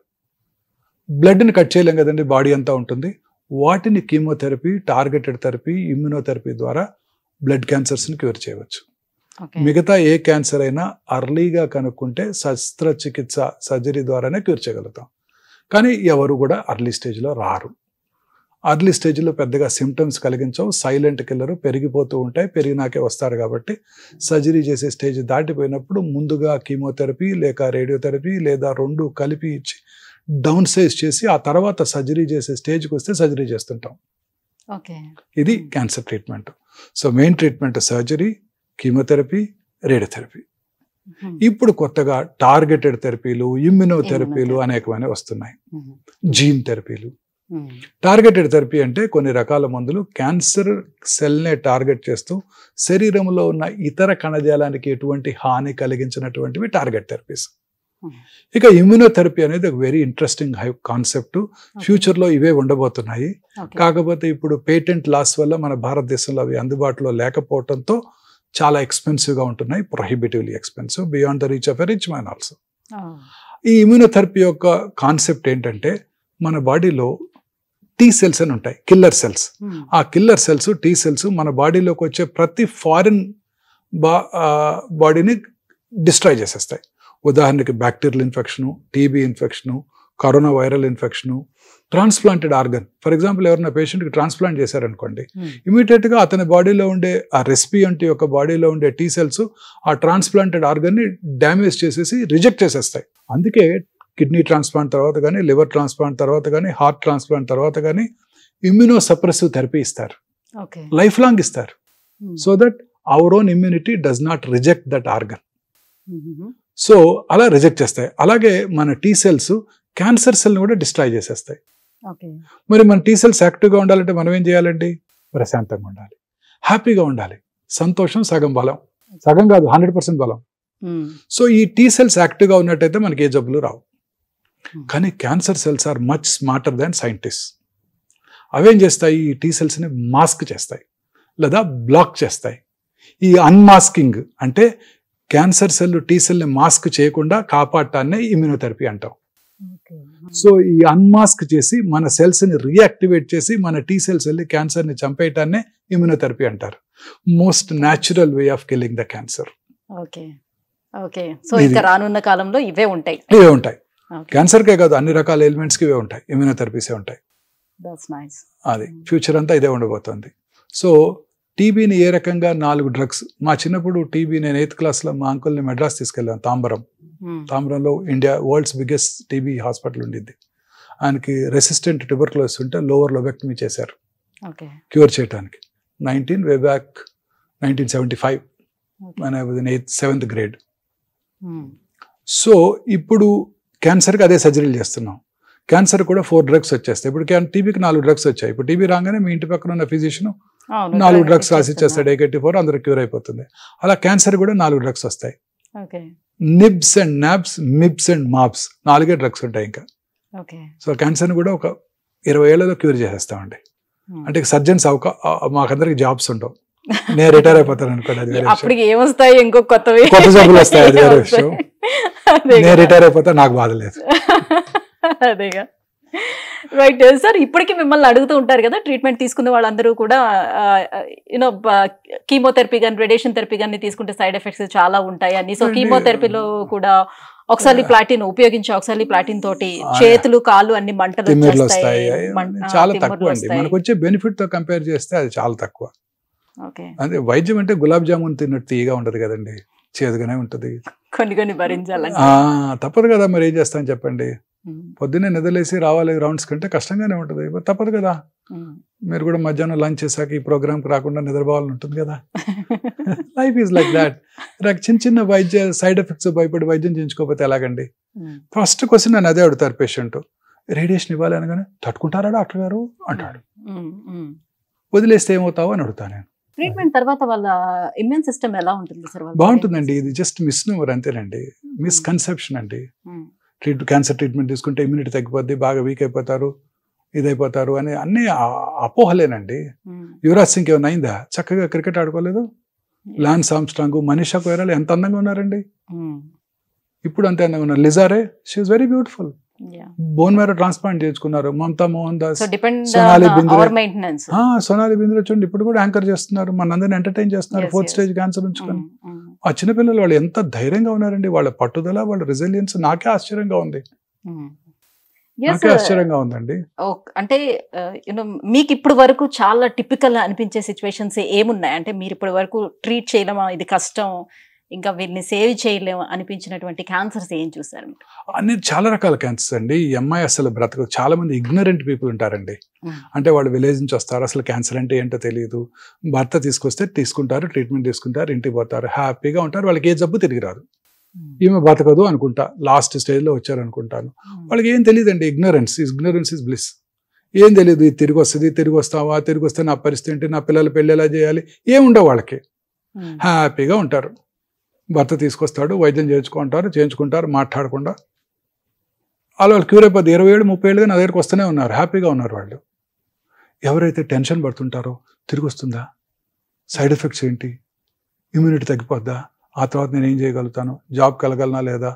బ్లడ్ని కట్ చేయలేం కదండి, బాడీ అంతా ఉంటుంది. వాటిని కీమోథెరపీ, టార్గెటెడ్ థెరపీ, ఇమ్యూనోథెరపీ ద్వారా బ్లడ్ క్యాన్సర్స్ని క్యూర్ చేయవచ్చు. మిగతా ఏ క్యాన్సర్ అయినా అర్లీగా కనుక్కుంటే శస్త్రచికిత్స, సర్జరీ ద్వారానే క్యూర్ చేయగలుగుతాం. కానీ ఎవరు కూడా అర్లీ స్టేజ్లో రారు. అర్లీ స్టేజ్లో పెద్దగా సిమ్టమ్స్ కలిగించవు, సైలెంట్ కిల్లర్, పెరిగిపోతూ ఉంటాయి, పెరిగినాకే వస్తారు. కాబట్టి సర్జరీ చేసే స్టేజ్ దాటిపోయినప్పుడు ముందుగా కీమోథెరపీ లేక రేడియోథెరపీ లేదా 2 కలిపి ఇచ్చి డౌన్ సైజ్ చేసి ఆ తర్వాత సర్జరీ చేసే స్టేజ్కి వస్తే సర్జరీ చేస్తుంటాం. ఇది cancer treatment. So main treatment surgery, chemotherapy, radiotherapy. ఇప్పుడు కొత్తగా టార్గెటెడ్ థెరపీలు, ఇమ్యూనోథెరపీలు అనేకమైన వస్తున్నాయి, జీన్ థెరపీలు. టార్గెటెడ్ థెరపీ అంటే కొన్ని రకాల మందులు క్యాన్సర్ సెల్నే టార్గెట్ చేస్తూ శరీరంలో ఉన్న ఇతర కణజాలానికి ఎటువంటి హాని కలిగించినటువంటివి టార్గెట్ థెరపీస్. ఇక ఇమ్యూనోథెరపీ అనేది ఒక వెరీ ఇంట్రెస్టింగ్ కాన్సెప్ట్. ఫ్యూచర్లో ఇవే ఉండబోతున్నాయి. కాకపోతే ఇప్పుడు పేటెంట్ లాస్ వల్ల మన భారతదేశంలో అవి అందుబాటులో లేకపోవడంతో చాలా ఎక్స్పెన్సివ్గా ఉంటున్నాయి, prohibitively expensive, beyond the reach of a rich man also. ఈ ఇమ్యూనోథెరపీ యొక్క కాన్సెప్ట్ ఏంటంటే మన బాడీలో టీ సెల్స్ అని ఉంటాయి, కిల్లర్ సెల్స్. ఆ కిల్లర్ సెల్స్, టీ సెల్స్ మన బాడీలోకి వచ్చే ప్రతి ఫారిన్ బాడీని డిస్ట్రాయ్ చేసేస్తాయి. ఉదాహరణకి bacterial infection, TB infection, corona viral infection, transplanted organ. For example ఎవరైనా పేషెంట్కి ట్రాన్స్ప్లాంట్ చేశారనుకోండి, ఇమీడియట్గా అతని బాడీలో ఉండే ఆ రెసిపియంట్ యొక్క బాడీలో ఉండే టీ సెల్స్ ఆ ట్రాన్స్ప్లాంటెడ్ ఆర్గన్ని డ్యామేజ్ చేసేసి రిజెక్ట్ చేసేస్తాయి. అందుకే కిడ్నీ ట్రాన్స్ప్లాంట్ తర్వాత కానీ, లివర్ ట్రాన్స్ప్లాంట్ తర్వాత కానీ, హార్ట్ ట్రాన్స్ప్లాంట్ తర్వాత కానీ ఇమ్యూనో సప్రెసివ్ థెరపీ ఇస్తారు, లైఫ్ లాంగ్ ఇస్తారు. So that our own immunity does not reject that organ. So అలా రిజెక్ట్ చేస్తాయి. అలాగే మన టీ సెల్స్ క్యాన్సర్ సెల్ని కూడా డిస్ట్రాయ్ చేసేస్తాయి. మరి మన టీ సెల్స్ యాక్టివ్గా ఉండాలంటే మనం ఏం చేయాలండి? ప్రశాంతంగా ఉండాలి, హ్యాపీగా ఉండాలి. సంతోషం సగం బలం, సగం కాదు 100% బలం. సో ఈ టీ సెల్స్ యాక్టివ్గా ఉన్నట్టయితే మనకి ఏ జబ్బులు రావు. కానీ cancer cells are much smarter than scientist. అవేం చేస్తాయి? ఈ టీ సెల్స్ని మాస్క్ చేస్తాయి లేదా బ్లాక్ చేస్తాయి. ఈ అన్మాస్కింగ్ అంటే క్యాన్సర్ సెల్ టీ సెల్ని మాస్క్ చేయకుండా కాపాడటాన్ని ఇమ్యూనోథెరపీ అంటాం. సో ఈ అన్మాస్క్ చేసి మన సెల్స్ని రీయాక్టివేట్ చేసి మన టీ సెల్స్ వెళ్ళి క్యాన్సర్ని చంపేయటాన్నే ఇమ్యూనోథెరపీ అంటారు. Most natural way of killing the cancer. So ఇక రానున్న కాలంలో ఇవే ఉంటాయి. క్యాన్సర్కే కాదు, అన్ని రకాల ఎలిమెంట్స్కి ఇవే ఉంటాయి, ఇమ్యూనోథెరపీసే ఉంటాయి. అది ఫ్యూచర్ అంతా ఇదే ఉండబోతుంది. సో టీబీని ఏ రకంగా 4 డ్రగ్స్. మా చిన్నప్పుడు టీబీ, నేను 8th క్లాస్లో మా అంకుల్ని మెడ్రాస్ తీసుకెళ్ళాను. తాంబరంలో India world's biggest TB hospital ఉండింది. ఆయనకి రెసిస్టెంట్ ట్యూబర్క్యులోసిస్ ఉంటే లోవర్ లోబెక్టమీ చేశారు క్యూర్ చేయడానికి. 1975 when I was in 7th grade. So ఇప్పుడు క్యాన్సర్కి అదే సర్జరీలు చేస్తున్నాం. క్యాన్సర్ కూడా 4 డ్రగ్స్ వచ్చేస్తాయి. ఇప్పుడు టీబీకి 4 డ్రగ్స్ వచ్చాయి. ఇప్పుడు టీబీ రాగానే మీ ఇంటి పక్కన ఉన్న ఫిజిషియన్ 4 డ్రగ్స్ రాసి ఇచ్చేస్తాడు, AK-24, అందరూ క్యూర్ అయిపోతుంది. అలా క్యాన్సర్ కూడా 4 డ్రగ్స్ వస్తాయి. Nibs and nabs, mibs and mabs, 4 drugs ఉంటాయి ఇంకా. సో క్యాన్సర్ని కూడా ఒక 20 ఏళ్లలో క్యూర్ చేసేస్తామండి. అంటే సర్జన్స్ మాకందరికి జాబ్స్ ఉండవు. నేను రిటైర్ అయిపోతాను అనుకోండి, అది వేరే విషయం. కొత్త జబ్బులు వస్తాయి, అది వేరే విషయం. నేను రిటైర్ అయిపోతా, నాకు బాధ లేదు. అదేగా. రైట్ సార్, ఇప్పటికీ మిమ్మల్ని అడుగుతూ ఉంటారు కదా, ట్రీట్మెంట్ తీసుకున్న వాళ్ళందరూ కూడా యూనో కీమోథెరపీ కానీ రేడియేషన్ థెరపీ కానీ తీసుకుంటే సైడ్ ఎఫెక్ట్స్ చాలా ఉంటాయి అని. సో కీమోథెరపీలో కూడా ఒకసారి ప్లాటిన్ ఉపయోగించి ఒకసారి ప్లాటిన్ తోటి చేతులు కాళ్ళు అన్ని మంటలు వస్తాయి. చాలా తక్కువ అండి, మనకు వచ్చే బెనిఫిట్ తో కంపేర్ చేస్తే అది చాలా తక్కువ. అదే వైద్యం అంటే గులాబ్ జామున్ తిన్నట్టు తీయగా ఉండదు కదండి, చేదుగానే ఉంటది. కొన్ని భరించాలని తప్పదు కదా, మరి ఏం చేస్తాను చెప్పండి. పొద్దున్నే నిద్రలేసి రావాలి రౌండ్స్ కంటే కష్టంగానే ఉంటుంది, తప్పదు కదా. మీరు కూడా మధ్యాహ్నం లంచ్ చేశాక ఈ ప్రోగ్రామ్కి రాకుండా నిద్రపోవాలని ఉంటుంది కదా. Life is like that. చిన్న వైద్య సైడ్ ఎఫెక్ట్స్ భయపడి వైద్యం చేయించుకోకపోతే ఎలాగండి? ఫస్ట్ క్వశ్చన్ నన్ను అదే అడుగుతారు పేషెంట్, రేడియేషన్ ఇవ్వాలి అనగానే తట్టుకుంటారా డాక్టర్ గారు అంటాడు. వదిలేస్తే ఏమవుతావు అని అడుగుతాను నేను. ట్రీట్మెంట్ తర్వాత వాళ్ళ ఇమ్యూన్ సిస్టమ్ ఎలా ఉంటుంది సార్? బాగుంటుందండి. ఇది జస్ట్ మిస్నోవర్ అంతేనండి, మిస్కన్సెప్షన్ అండి. క్యాన్సర్ ట్రీట్మెంట్ తీసుకుంటే ఇమ్యూనిటీ తగ్గిపోద్ది, బాగా వీక్ అయిపోతారు, ఇదైపోతారు అని అన్ని అపోహలేనండి. యువరాజ్ సింగ్ ఏమైనా అయిందా? చక్కగా క్రికెట్ ఆడుకోలేదు. లాన్స్ ఆర్మ్స్ట్రాంగ్, మనీషా కొయిరాలా ఎంత అందంగా ఉన్నారండి, ఇప్పుడు అంతే అందంగా ఉన్నారు. Lisa Ray, she is very beautiful. Bone marrow transplant చేసుకున్నారు. మమతా మోహన్ దాస్, సోనాలి బింద్రే చూడండి ఇప్పుడు కూడా యాంకర్ చేస్తున్నారు, మనందరిని ఎంటర్టైన్ చేస్తున్నారు 4th స్టేజ్ క్యాన్సర్ ఉంచుకొని. ఆ చిన్నపిల్లలు వాళ్ళు ఎంత ధైర్యంగా ఉన్నారండి, వాళ్ళ పట్టుదల, వాళ్ళ రెసిలియన్స్ నాకే ఆశ్చర్యంగా ఉంది. నాకే ఆశ్చర్యంగా ఉందండి. అంటే మీకు ఇప్పుడు వరకు చాలా టిపికల్ అనిపించే సిచ్యువేషన్స్ ఏమున్నాయి? అంటే మీరు ఇప్పటి వరకు ట్రీట్ చేయలేమా, ఇది కష్టం, ఇంకా వీరిని సేవ్ చేయలేము అనిపించినటువంటి క్యాన్సర్స్ ఏం చూసారు? అన్ని చాలా రకాల క్యాన్సర్స్ అండి. ఈ అమ్మాయి అసలు బ్రతకదు. చాలా మంది ఇగ్నరెంట్ పీపుల్ ఉంటారండి. అంటే వాళ్ళు విలేజ్ నుంచి వస్తారు, అసలు క్యాన్సర్ అంటే ఏంటో తెలియదు. భర్త తీసుకొస్తే తీసుకుంటారు, ట్రీట్మెంట్ తీసుకుంటారు, ఇంటికి పోతారు, హ్యాపీగా ఉంటారు. వాళ్ళకి ఏ జబ్బు తిరిగి రాదు. ఈమె బతకదు అనుకుంటా, లాస్ట్ స్టేజ్లో వచ్చారు అనుకుంటాను. వాళ్ళకి ఏం తెలియదండి. Ignorance is bliss. ఏం తెలియదు, ఇది తిరిగి వస్తుంది, తిరిగి వస్తావా, తిరిగి వస్తే నా పరిస్థితి ఏంటి, నా పిల్లల పెళ్ళి ఎలా చేయాలి, ఏముండవు వాళ్ళకి. హ్యాపీగా ఉంటారు. భర్త తీసుకొస్తాడు, వైద్యం చేయించుకుంటారు, మాట్లాడకుండా వాళ్ళు క్యూర్ అయిపోద్ది. 20 ఏళ్ళు 30 ఏళ్ళుగా నా దగ్గరికి వస్తూనే ఉన్నారు, హ్యాపీగా ఉన్నారు వాళ్ళు. ఎవరైతే టెన్షన్ పడుతుంటారో, తిరిగి వస్తుందా, సైడ్ ఎఫెక్ట్స్ ఏంటి, ఇమ్యూనిటీ తగ్గిపోద్దా, ఆ తర్వాత నేను ఏం చేయగలుగుతాను, జాబ్ కలగలనా లేదా,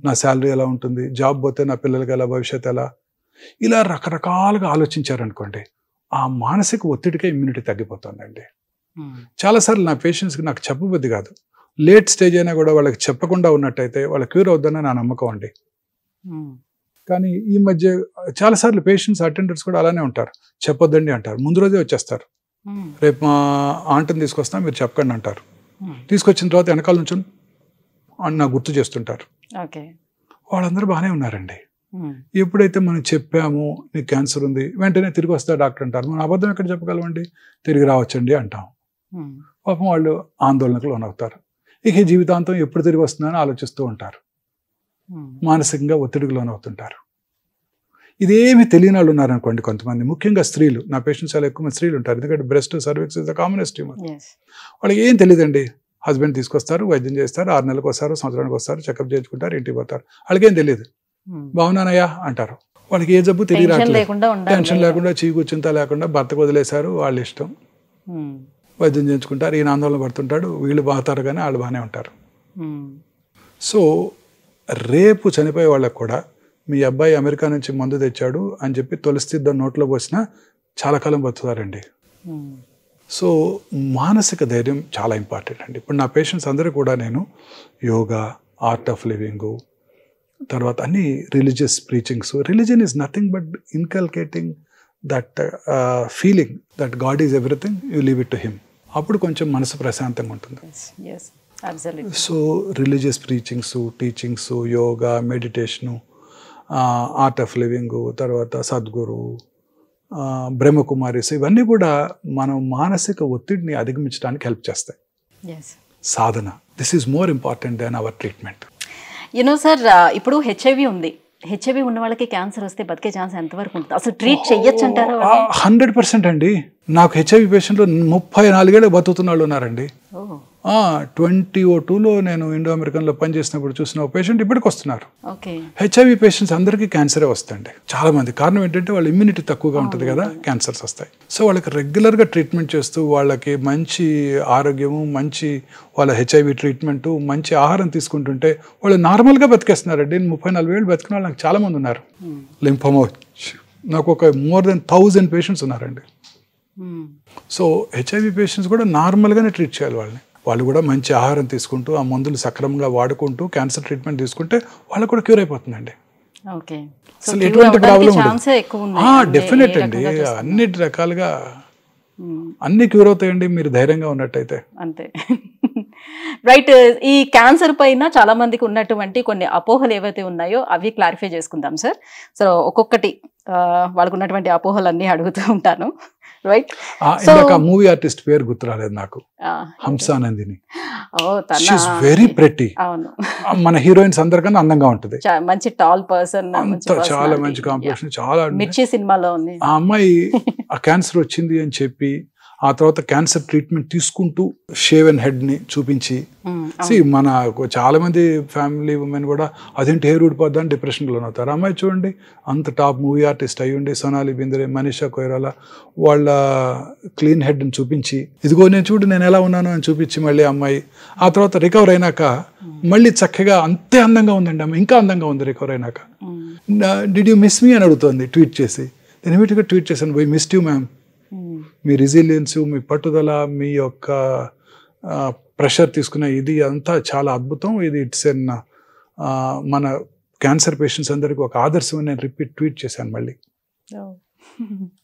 నా శాలరీ ఎలా ఉంటుంది, జాబ్ పోతే నా పిల్లలకి ఎలా, భవిష్యత్తు ఎలా, ఇలా రకరకాలుగా ఆలోచించారనుకోండి, ఆ మానసిక ఒత్తిడికే ఇమ్యూనిటీ తగ్గిపోతుందండి. చాలాసార్లు నా పేషెంట్స్కి నాకు చెప్పబుద్ధి కాదు, లేట్ స్టేజ్ అయినా కూడా వాళ్ళకి చెప్పకుండా ఉన్నట్టయితే వాళ్ళ క్యూర్ అవుతుందని నా నమ్మకం అండి. కానీ ఈ మధ్య చాలాసార్లు పేషెంట్స్ అటెండర్స్ కూడా అలానే ఉంటారు, చెప్పొద్దండి అంటారు, ముందు రోజే వచ్చేస్తారు, రేపు మా ఆంటీని తీసుకొస్తా మీరు చెప్పకండి అంటారు. తీసుకొచ్చిన తర్వాత వెనకాల నుంచి అని నాకు గుర్తు చేస్తుంటారు. వాళ్ళందరూ బాగానే ఉన్నారండి. ఎప్పుడైతే మనం చెప్పామో నీకు క్యాన్సర్ ఉంది, వెంటనే తిరిగి వస్తా డాక్టర్ అంటారు. మనం అబద్ధం ఎక్కడ చెప్పగలమండి? తిరిగి రావచ్చండి అంటాం. పాపం వాళ్ళు ఆందోళనకు లోనవుతారు. ఇక జీవితాంతం ఎప్పుడు తిరిగి వస్తుందని ఆలోచిస్తూ ఉంటారు, మానసికంగా ఒత్తిడికి లోనవుతుంటారు. ఇదేమి తెలియని వాళ్ళు ఉన్నారనుకోండి కొంతమంది, ముఖ్యంగా స్త్రీలు. నా పేషెంట్స్ చాలా ఎక్కువ మంది స్త్రీలు ఉంటారు, ఎందుకంటే breast cervix is the commonest tumour. వాళ్ళకి ఏం తెలియదండి. హస్బెండ్ తీసుకొస్తారు, వైద్యం చేస్తారు, 6 నెలలకు వస్తారు, సంవత్సరానికి వస్తారు, చెకప్ చేయించుకుంటారు, ఇంటికి పోతారు. వాళ్ళకి ఏం తెలియదు. బాగున్నానయ్యా అంటారు. వాళ్ళకి ఏ జబ్బు తెలియ రావట్లేదు, టెన్షన్ లేకుండా, చీకూర్చింత లేకుండా భర్తకు వదిలేశారు, వాళ్ళ ఇష్టం, వైద్యం చేయించుకుంటారు. ఈయన ఆందోళన పడుతుంటాడు, వీళ్ళు బాగుతారు కానీ వాళ్ళు బాగానే ఉంటారు. సో రేపు చనిపోయే వాళ్ళకు కూడా మీ అబ్బాయి అమెరికా నుంచి మందు తెచ్చాడు అని చెప్పి తొలిస్థిద్ద నోట్లో పోసినా చాలా కాలం బతుకుతారండి. సో మానసిక ధైర్యం చాలా ఇంపార్టెంట్ అండి. ఇప్పుడు నా పేషెంట్స్ అందరూ కూడా నేను యోగా, ఆర్ట్ ఆఫ్ లివింగ్, తర్వాత అన్ని religious preachings. Religion is nothing but inculcating that feeling that God is everything, you leave it to him. అప్పుడు కొంచెం మనసు ప్రశాంతంగా ఉంటుంది. So religious preachings, teachings, yoga, meditation, art of living, తర్వాత సద్గురు, బ్రహ్మకుమారిస్, ఇవన్నీ కూడా మనం మానసిక ఒత్తిడిని అధిగమించడానికి హెల్ప్ చేస్తాయి. సాధన, this is more important than our treatment. You know sir, ఇప్పుడు హెచ్ఐవి ఉంది, హెచ్ఐవి ఉన్న వాళ్ళకి క్యాన్సర్ వస్తే బతికే ఛాన్స్ ఎంతవరకు ఉంటుంది? అసలు ట్రీట్ చెయ్యొచ్చు అంటారా? 100% అండి. నాకు హెచ్ఐవి పేషెంట్లు 34 ఏళ్ళు బతుకుతున్న వాళ్ళు ఉన్నారండి. 2002లో నేను ఇండో అమెరికన్లో పనిచేసినప్పుడు చూసిన ఒక పేషెంట్ ఇప్పటికి వస్తున్నారు. హెచ్ఐవి పేషెంట్స్ అందరికీ క్యాన్సరే వస్తుంది చాలా మంది. కారణం ఏంటంటే వాళ్ళ ఇమ్యూనిటీ తక్కువగా ఉంటుంది కదా, క్యాన్సర్స్ వస్తాయి. సో వాళ్ళకి రెగ్యులర్గా ట్రీట్మెంట్ చేస్తూ వాళ్ళకి మంచి ఆరోగ్యము, మంచి వాళ్ళ హెచ్ఐవి ట్రీట్మెంటు, మంచి ఆహారం తీసుకుంటుంటే వాళ్ళు నార్మల్గా బతికేస్తున్నారండి. 34 ఏళ్ళు బతికిన వాళ్ళు నాకు చాలా మంది ఉన్నారు. లింఫోమా నాకు ఒక మోర్ దెన్ 1000 పేషెంట్స్ ఉన్నారండి. సో హెచ్ఐవి పేషెంట్స్ కూడా నార్మల్గానే ట్రీట్ చేయాలి వాళ్ళని. వాళ్ళు కూడా మంచి ఆహారం తీసుకుంటూ, ఆ మందులు సక్రమంగా వాడుకుంటూ క్యాన్సర్ ట్రీట్మెంట్ తీసుకుంటే వాళ్ళకు కూడా క్యూర్ అయిపోతుందండి. అసలు ఎటువంటి ప్రాబ్లం ఉండదు. డెఫినెట్ అండి, అన్ని రకాలుగా అన్ని క్యూర్ అవుతాయండి మీరు ధైర్యంగా ఉన్నట్టయితే. అంతే. రైట్. ఈ క్యాన్సర్ పైన చాలా మందికి ఉన్నటువంటి కొన్ని అపోహలు ఏవైతే ఉన్నాయో అవి క్లారిఫై చేసుకుందాం సార్. సో ఒక్కొక్కటి వాళ్ళకు ఉన్నటువంటి అపోహలన్నీ అడుగుతూ ఉంటాను. రైట్. మూవీ ఆర్టిస్ట్ పేరు గుర్తు రాలేదు నాకు, హంసానందిని. Very pretty. మన హీరోయిన్స్ అందరికన్నా అందంగా ఉంటుంది, మంచి టాల్ పర్సన్, చాలా మంచి కాంపిటీషన్, చాలా. మిర్చి సినిమాలో ఉంది. ఆ అమ్మాయి ఆ క్యాన్సర్ వచ్చింది అని చెప్పి ఆ తర్వాత క్యాన్సర్ ట్రీట్మెంట్ తీసుకుంటూ షేవెన్ హెడ్ ని చూపించి, మన చాలా మంది ఫ్యామిలీ ఉమెన్ కూడా అదేంటి హెయిర్ ఊడిపోద్దా అని డిప్రెషన్కి లోనవుతారు. అమ్మాయి చూడండి, అంత టాప్ మూవీ ఆర్టిస్ట్ అయ్యుండి, సోనాలి బింద్రే, మనీషా కొయిరాలా వాళ్ళ క్లీన్ హెడ్ని చూపించి, ఇదిగో నేను చూడు నేను ఎలా ఉన్నాను అని చూపించి మళ్ళీ అమ్మాయి ఆ తర్వాత రికవర్ అయినాక మళ్ళీ చక్కగా అంతే అందంగా ఉందండి అమ్మాయి, ఇంకా అందంగా ఉంది రికవర్ అయినాక. డిడ్ యూ మిస్ మీ అని అడుగుతోంది ట్వీట్ చేసి. నేను ఇమీడియట్గా ట్వీట్ చేశాను, వై మిస్డ్ యూ మ్యామ్. మీ రెసిలియన్స్, మీ పట్టుదల, మీ యొక్క ప్రెషర్ తీసుకునే ఇది అంతా చాలా అద్భుతం. ఇది ఇట్స్ ఎన్ మన క్యాన్సర్ పేషెంట్స్ అందరికీ ఒక ఆదర్శం అని నేను ట్వీట్ చేశాను మళ్ళీ.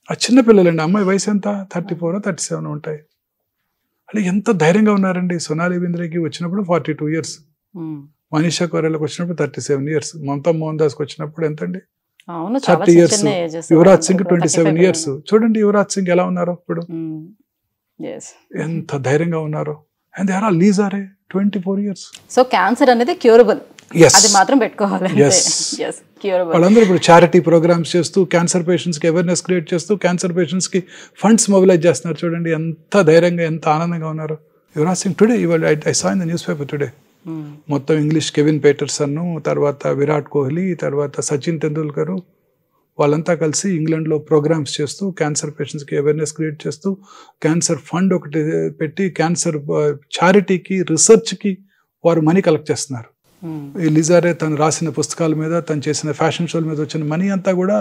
ఆ చిన్నపిల్లలండి, అమ్మాయి వయసు ఎంత, 34 or 37 ఉంటాయి. అంటే ఎంత ధైర్యంగా ఉన్నారండి. సోనాలి బింద్రేకి వచ్చినప్పుడు 42 years, మనీషా కొయిరాలాకి వచ్చినప్పుడు 37 years, మమతా మోహన్ దాస్కి వచ్చినప్పుడు ఎంతండి, 30 years, యువరాజ్ సింగ్ 27 years. చూడండి యువరాజ్ సింగ్ ఎలా ఉన్నారు ఇప్పుడు, ఎంత ధైర్యంగా ఉన్నారు. And they are all Lisa Ray 24 years. So cancer అనేది క్యూరబుల్, అది మాత్రం పెట్టుకోవాలి. వాళ్ళందరూ ఇప్పుడు చారిటీ ప్రోగ్రామ్స్ చేస్తూ క్యాన్సర్ పేషెంట్స్ కి అవేర్నెస్ క్రియేట్ చేస్తూ క్యాన్సర్ పేషెంట్స్ కి ఫండ్స్ మొబిలైజ్ చేస్తున్నారు. చూడండి ఎంత ధైర్యంగా, ఎంత ఆనందంగా ఉన్నారు. Yuvraj Singh today, I saw in the newspaper today, మొత్తం ఇంగ్లీష్ కెవిన్ పీటర్సన్, తర్వాత విరాట్ కోహ్లీ, తర్వాత సచిన్ తెండూల్కర్, వాళ్ళంతా కలిసి ఇంగ్లాండ్లో ప్రోగ్రామ్స్ చేస్తూ క్యాన్సర్ పేషెంట్స్కి అవేర్నెస్ క్రియేట్ చేస్తూ క్యాన్సర్ ఫండ్ ఒకటి పెట్టి క్యాన్సర్ చారిటీకి, రీసెర్చ్కి వారు మనీ కలెక్ట్ చేస్తున్నారు. ఈ లిజారే తను రాసిన పుస్తకాల మీద, తను చేసిన ఫ్యాషన్ షోల మీద వచ్చిన మనీ అంతా కూడా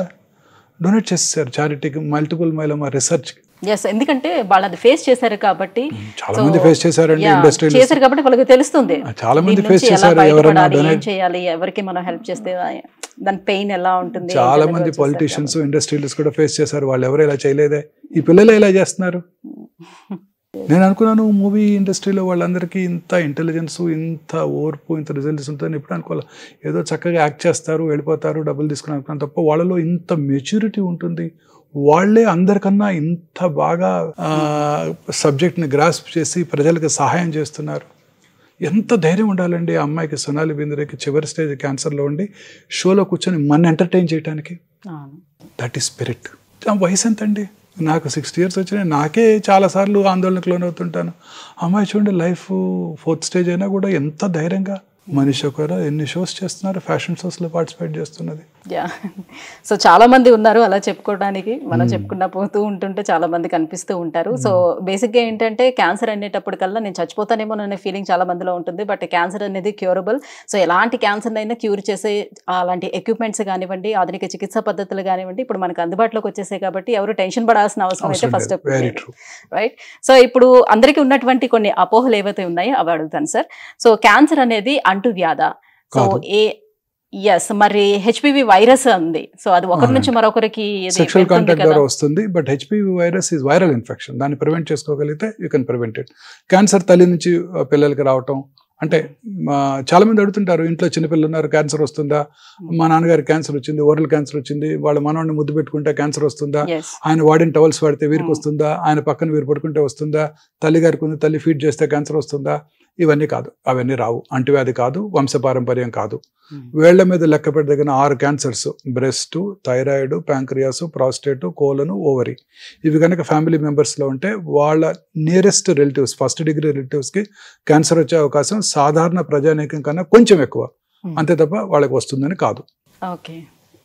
డొనేట్ చేసేసారు చారిటీకి, మల్టిపుల్ మైలోమా రీసెర్చ్. ఎస్, ఎందుకంటే వాళ్ళు అది ఫేస్ చేశారు కాబట్టి, చాలా మంది ఫేస్ చేశారండి, ఇండస్ట్రీ చేశారు కాబట్టి వాళ్ళకి తెలుస్తుంది చాలా మంది దీని ఫేస్ నుంచి ఎలా చేశారు. ఎవరైనా బయటపడాలి, ఏం డొనేట్, చేయాలి, ఎవరికి మనం హెల్ప్ చేస్తే దాని పెయిన్ ఎలా ఉంటుంది. చాలా మంది పొలిటీషియన్స్, ఇండస్ట్రియలిస్ట్ కూడా ఫేస్ చేశారు. వాళ్ళు ఎవరు ఇలా చేయలేదే, ఈ పిల్లలే ఇలా చేస్తున్నారు. నేను అనుకున్నాను మూవీ ఇండస్ట్రీలో వాళ్ళందరికీ ఇంత ఇంటెలిజెన్స్, ఇంత ఓర్పు, ఇంత రిజల్ట్స్ ఉంటుందని ఇప్పుడు అనుకోవాలి. ఏదో చక్కగా యాక్ట్ చేస్తారు, వెళ్ళిపోతారు, డబ్బులు తీసుకుని అనుకున్నాను తప్ప వాళ్ళలో ఇంత మెచ్యూరిటీ ఉంటుంది. వాళ్ళే అందరికన్నా ఇంత బాగా సబ్జెక్ట్ని గ్రాస్ప్ చేసి ప్రజలకు సహాయం చేస్తున్నారు. ఎంత ధైర్యం ఉండాలండి ఆ అమ్మాయికి, సోనాలి బింద్రేకి చివరి స్టేజ్ క్యాన్సర్లో ఉండి షోలో కూర్చొని మన ఎంటర్టైన్ చేయడానికి. That is spirit. వయసు ఎంత అండి? నాకు 60 years వచ్చినాయి. నాకే చాలాసార్లు ఆందోళనకు లోనవుతుంటాను. అమ్మాయి చూడండి, లైఫ్ 4th stage అయినా కూడా ఎంత ధైర్యంగా. మనీషా కొయిరా ఎన్ని షోస్ చేస్తున్నారు, ఫ్యాషన్ షోస్లో పార్టిసిపేట్ చేస్తున్నది. సో చాలా మంది ఉన్నారు అలా చెప్పుకోవడానికి. మనం చెప్పుకున్నా పోతూ ఉంటుంటే చాలా మంది కనిపిస్తూ ఉంటారు. సో బేసిక్గా ఏంటంటే క్యాన్సర్ అనేటప్పటికల్లా నేను చచ్చిపోతానేమో అనే ఫీలింగ్ చాలా మందిలో ఉంటుంది. బట్ క్యాన్సర్ అనేది క్యూరబుల్. సో ఎలాంటి క్యాన్సర్ అయినా క్యూర్ చేసే అలాంటి ఎక్విప్మెంట్స్ కానివ్వండి, ఆధునిక చికిత్సా పద్ధతులు కానివ్వండి ఇప్పుడు మనకు అందుబాటులోకి వచ్చేసాయి కాబట్టి ఎవరు టెన్షన్ పడాల్సిన అవసరం అయితే ఫస్ట్ రైట్. సో ఇప్పుడు అందరికీ ఉన్నటువంటి కొన్ని అపోహలు ఏవైతే ఉన్నాయో అవి అడుగుతాను సార్. సో క్యాన్సర్ అనేది అంటువ్యాధ. సో ఎస్, మరి హెచ్పివి వైరస్ ఉంది. సో అది ఒకరి నుంచి మరొకరికి సెక్షువల్ కాంటాక్ట్ ద్వారా వస్తుంది. But HPV virus is viral infection. దాన్ని ప్రివెంట్ చేసుకోగలిగితే you can prevent it. Cancer తల్లి నుంచి పిల్లలకి రావటం అంటే చాలా మంది అడుగుతుంటారు, ఇంట్లో చిన్నపిల్లలు ఉన్నారు, క్యాన్సర్ వస్తుందా? మా నాన్నగారికి క్యాన్సర్ వచ్చింది, ఓరల్ క్యాన్సర్ వచ్చింది, వాళ్ళ మనవాడిని ముద్దు పెట్టుకుంటే క్యాన్సర్ వస్తుందా? ఆయన వాడిన టవల్స్ వాడితే వీరికి వస్తుందా? ఆయన పక్కన వీరు పడుకుంటే వస్తుందా? తల్లి గారికి ఉంది, తల్లి ఫీడ్ చేస్తే క్యాన్సర్ వస్తుందా? ఇవన్నీ కాదు, అవన్నీ రావు. అంటువ్యాధి కాదు, వంశపారంపర్యం కాదు. వేళ్ల మీద లెక్క పెట్టదగిన 6 cancers, breast, thyroid, pancreas, prostate, colon, ovary, ఇవి కనుక ఫ్యామిలీ మెంబర్స్లో ఉంటే వాళ్ళ నియరెస్ట్ రిలేటివ్స్, 1st degree రిలేటివ్స్కి క్యాన్సర్ వచ్చే అవకాశం సాధారణ ప్రజానీకం కన్నా కొంచెం ఎక్కువ. అంతే తప్ప వాళ్ళకి వస్తుందని కాదు. Okay,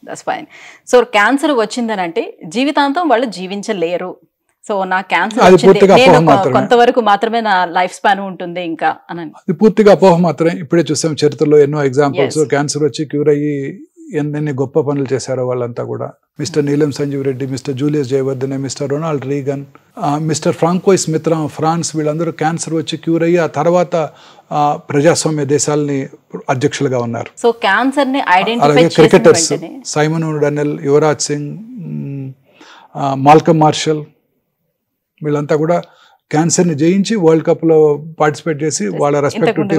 that's fine. So cancer వచ్చిందని అంటే జీవితాంతం వాళ్ళు జీవించలేరు. సో నా క్యాన్సర్ కొంతవరకు మాత్రమే నా లైఫ్ స్పాన్ ఉంటుంది ఇంకా అని, అది పూర్తిగా అపోహ మాత్రమే. ఇప్పుడే చూసాం చరిత్రలో ఎన్నో ఎగ్జాంపుల్స్, క్యాన్సర్ వచ్చి క్యూర్ అయ్యి ఎన్ని గొప్ప పనులు చేశారో వాళ్ళంతా కూడా. Mister Neelam Sanjeev Reddy, mister Julius Jayewardene, mister Ronald Reagan, mister Francois Mitterrand France, వీళ్ళందరూ క్యాన్సర్ వచ్చి క్యూర్ అయ్యి ఆ తర్వాత ప్రజాస్వామ్య దేశాలని అధ్యక్షులుగా ఉన్నారు. సో క్యాన్సర్ ని అలాగే cricketers Simon Donnell, Yuvraj Singh, Malcolm Marshall, వీళ్ళంతా కూడా క్యాన్సర్ ని జయించి వరల్డ్ కప్ లో పార్టిసిపేట్ చేసి వాళ్ళ రెస్పెక్టివ్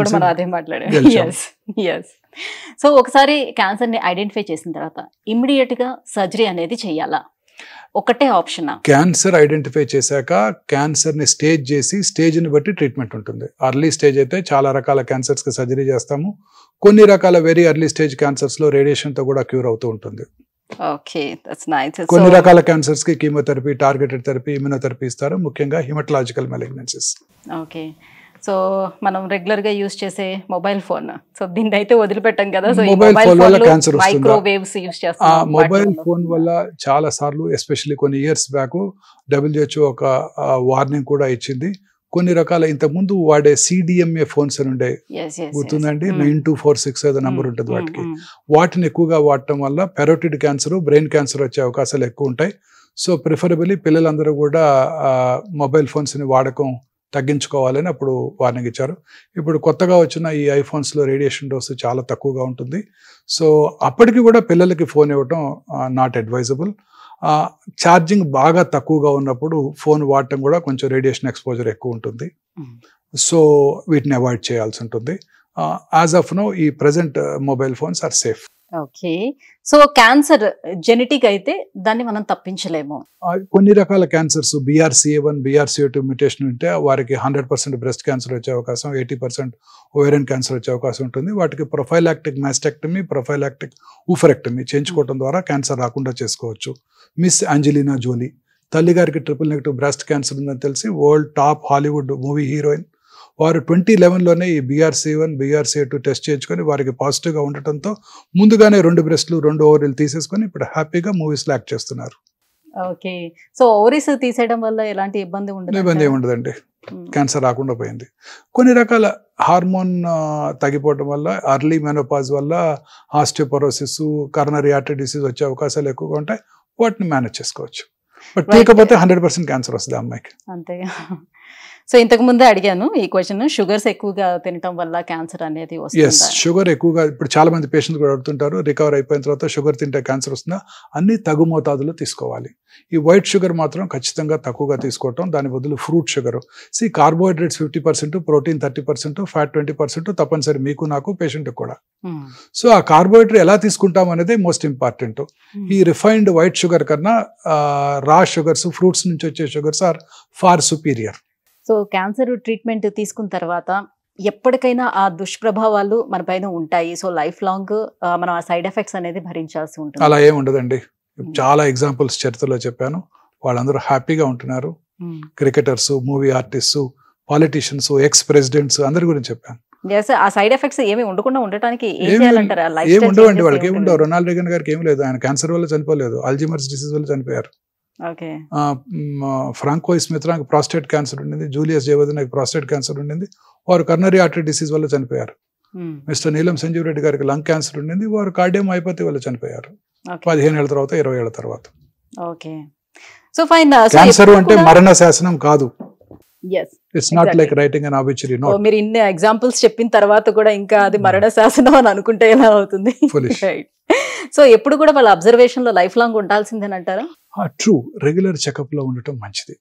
సో ఒకసారి క్యాన్సర్ ని ఐడెంటిఫై చేసిన తర్వాత ఇమ్మీడియట్ గా సర్జరీ అనేది చేయాలా? ఒకటే ఆప్షన్. క్యాన్సర్ ఐడెంటిఫై చేశాక క్యాన్సర్ ని స్టేజ్ చేసి స్టేజ్ ని బట్టి ట్రీట్మెంట్ ఉంటుంది. అర్లీ స్టేజ్ అయితే చాలా రకాల క్యాన్సర్స్ కి సర్జరీ చేస్తాము. కొన్ని రకాల వెరీ అర్లీ స్టేజ్ క్యాన్సర్స్ లో రేడియేషన్ తో కూడా క్యూర్ అవుతూ ఉంటుంది. కొన్ని రకాల క్యాన్సర్స్ కి కీమోథెరపీ, టార్గెటెడ్ థెరపీ, ఇమ్యూనోథెరపీ ఇస్తారు, ముఖ్యంగా హిమటలాజికల్ మెలిగ్నెన్సీస్. ఓకే, సో మనం రెగ్యులర్ గా యూజ్ చేసే మొబైల్ ఫోన్, సో దీన్ని అయితే వదిలిపెట్టాం కదా. సో మొబైల్ ఫోన్ వల్ల క్యాన్సర్ వస్తుందా? మైక్రోవేవ్స్ యూజ్ చేస్తాం. మొబైల్ ఫోన్ వల్ల చాలా సార్లు, ఎస్పెషల్లీ కొన్ని ఇయర్స్ బ్యాక్ WHO ఒక వార్నింగ్ కూడా ఇచ్చింది. కొన్ని రకాల ఇంతకుముందు వాడే CDMA ఫోన్స్ అని ఉండే, గుర్తుందండి, 9246 ఏదో నెంబర్ ఉంటుంది వాటికి. వాటిని ఎక్కువగా వాడటం వల్ల పెరోటిడ్ క్యాన్సర్, బ్రెయిన్ క్యాన్సర్ వచ్చే అవకాశాలు ఎక్కువ ఉంటాయి. సో ప్రిఫరబుల్లీ పిల్లలందరూ కూడా మొబైల్ ఫోన్స్ని వాడకం తగ్గించుకోవాలని అప్పుడు వార్నింగ్ ఇచ్చారు. ఇప్పుడు కొత్తగా వచ్చిన ఈ ఐఫోన్స్లో రేడియేషన్ డోస్ చాలా తక్కువగా ఉంటుంది. సో అప్పటికి కూడా పిల్లలకి ఫోన్ ఇవ్వటం నాట్ అడ్వైజబుల్. ఛార్జింగ్ బాగా తక్కువగా ఉన్నప్పుడు ఫోన్ వాడటం కూడా కొంచెం రేడియేషన్ ఎక్స్పోజర్ ఎక్కువ ఉంటుంది. సో వీటిని అవాయిడ్ చేయాల్సి ఉంటుంది. యాజ్ ఆఫ్ నో ఈ present mobile phones are safe. Okay, so cancer genetic అయితే దాన్ని మనం తప్పించలేము. కొన్ని రకాల క్యాన్సర్స్ BRCA1, BRCA2 మ్యూటేషన్ ఉంటే వారికి 100% బ్రెస్ట్ క్యాన్సర్ వచ్చే అవకాశం, 80% ఓవేరియన్ క్యాన్సర్ వచ్చే అవకాశం ఉంటుంది. వాటికి ప్రొఫైలాక్టిక్ మాస్టెక్టమీ, ప్రొఫైలాక్టిక్ ఊఫరెక్టమీ చేయించుకోవడం ద్వారా క్యాన్సర్ రాకుండా చేసుకోవచ్చు. మిస్ ఆంజెలినా జోలీ, తల్లిగారికి ట్రిపుల్-నెగటివ్ బ్రెస్ట్ క్యాన్సర్ ఉందని తెలిసి world top Hollywood movie heroine, వారు 2011లోనే ఈ BRCA1, BRCA2 టెస్ట్ చేయించుకొని వారికి పాజిటివ్గా ఉండటంతో ముందుగానే 2 బ్రెస్ట్లు, 2 ఓవరీలు తీసేసుకొని ఇప్పుడు హ్యాపీగా మూవీస్లో యాక్ట్ చేస్తున్నారు. ఓకే, సో ఓవరీస్ తీసేయడం వల్ల ఎలాంటి ఇబ్బంది ఉండదు? ఇబ్బంది ఏముండదండి, క్యాన్సర్ రాకుండా పోయింది. కొన్ని రకాల హార్మోన్ తగ్గిపోవడం వల్ల, అర్లీ మెనోపాజ్ వల్ల ఆస్టియోపరోసిస్, కరోనరీ ఆర్టరీ డిసీజ్ వచ్చే అవకాశాలు ఎక్కువగా ఉంటాయి. వాటిని మేనేజ్ చేసుకోవచ్చు. బట్ తీయకపోతే 100% క్యాన్సర్ వస్తుంది ఆ అమ్మాయికి. అంతేగా. సో ఇంతకు ముందే అడిగాను ఈ క్వశ్చన్, షుగర్స్ ఎక్కువగా తినటం వల్ల క్యాన్సర్ అనేది ఎస్, వస్తుందా? షుగర్ ఎక్కువగా ఇప్పుడు చాలా మంది పేషెంట్స్ కూడా అడుగుతుంటారు, రికవర్ అయిపోయిన తర్వాత షుగర్ తింటే క్యాన్సర్ వస్తుందా? అన్ని తగు మోతాదులో తీసుకోవాలి. ఈ వైట్ షుగర్ మాత్రం ఖచ్చితంగా తక్కువగా తీసుకోవటం, దాని బదులు fruit sugar. Carbohydrates 50%, protein 30%, fat 20% తప్పనిసరి మీకు నాకు పేషెంట్ కూడా. సో ఆ కార్బోహైడ్రేట్ ఎలా తీసుకుంటాం అనేది మోస్ట్ ఇంపార్టెంట్. ఈ రిఫైన్డ్ వైట్ షుగర్ కన్నా రా షుగర్స్, ఫ్రూట్స్ నుంచి వచ్చే sugars are far superior. So cancer treatment తీసుకున్న తర్వాత ఎప్పటికైనా ఆ దుష్ప్రభావాలు మన పైన ఉంటాయి. సో లైఫ్ లాంగ్ మనం ఆ సైడ్ ఎఫెక్ట్స్ అనేది భరించాల్సి ఉంటుంది. అలా ఏం ఉండదండి. చాలా ఎగ్జాంపుల్స్ చరిత్రలో చెప్పాను, వాళ్ళందరూ హ్యాపీగా ఉంటున్నారు. Cricketers, movie artist, politicians, ex presidents అందరి గురించి చెప్పాను. ఆ సైడ్ ఎఫెక్ట్స్ ఏమి ఉండకుండా ఉండటానికి ఏం చేయాలంటారా? ఏం ఉండవండి వాళ్ళకి, ఏమి ఉండవు. రొనాల్డ్ రేగన్ గారికి ఏం లేదు, ఆయన క్యాన్సర్ వల్ల చనిపోలేదు, అల్జీమర్స్ డిసీజ్ వల్ల చనిపోయారు. ఫ్రాంకోయిస్ మిత్రాకి ప్రాస్టేట్ క్యాన్సర్ ఉండింది, జూలియస్ జయవర్ధన్కి ప్రాస్టేట్ క్యాన్సర్ ఉండింది, వారు కర్నరీ ఆర్టరీ డిసీజ్ వల్ల చనిపోయారు. మిస్టర్ నీలం సంజీవ్ రెడ్డి గారికి లంగ్ క్యాన్సర్ ఉండింది, వారు కార్డియోమైపతి వల్ల చనిపోయారు 15 ఏళ్ల తర్వాత, 20 ఏళ్ల తర్వాత. క్యాన్సర్ అంటే మరణ శాసనం కాదు. It's not like writing an obituary note. మీరు ఇన్ని ఎగ్జాంపుల్స్ చెప్పిన తర్వాత కూడా ఇంకా అది మరణ శాసనం అని అనుకుంటే ఎలా అవుతుంది? సో ఎప్పుడు కూడా వాళ్ళ అబ్జర్వేషన్ లో లైఫ్ లాంగ్ ఉండాల్సిందేనంటారా? ట్రూ, రెగ్యులర్ చెకప్ లో ఉండటం మంచిది.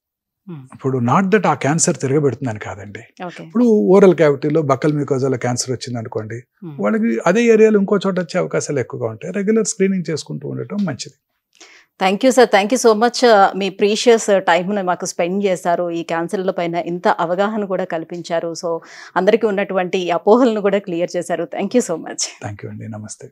ఇప్పుడు నాట్ దట్ ఆ క్యాన్సర్ తిరగబెడుతుందని కాదండి. ఇప్పుడు ఓరల్ క్యావిటీలో బక్కల్ మ్యూకోజాలో క్యాన్సర్ వచ్చింది అనుకోండి, వాళ్ళకి అదే ఏరియాలో ఇంకో చోట వచ్చే అవకాశాలు ఎక్కువగా ఉంటాయి. రెగ్యులర్ స్క్రీనింగ్ చేసుకుంటూ ఉండటం మంచిది. Thank you sir, thank you so much. Me precious టైంని మాకు స్పెండ్ చేశారు, ఈ క్యాన్సర్ల పైన ఇంత అవగాహన కూడా కల్పించారు. సో అందరికీ ఉన్నటువంటి అపోహలను కూడా క్లియర్ చేశారు. Thank you so much. Thank you అండి, నమస్తే.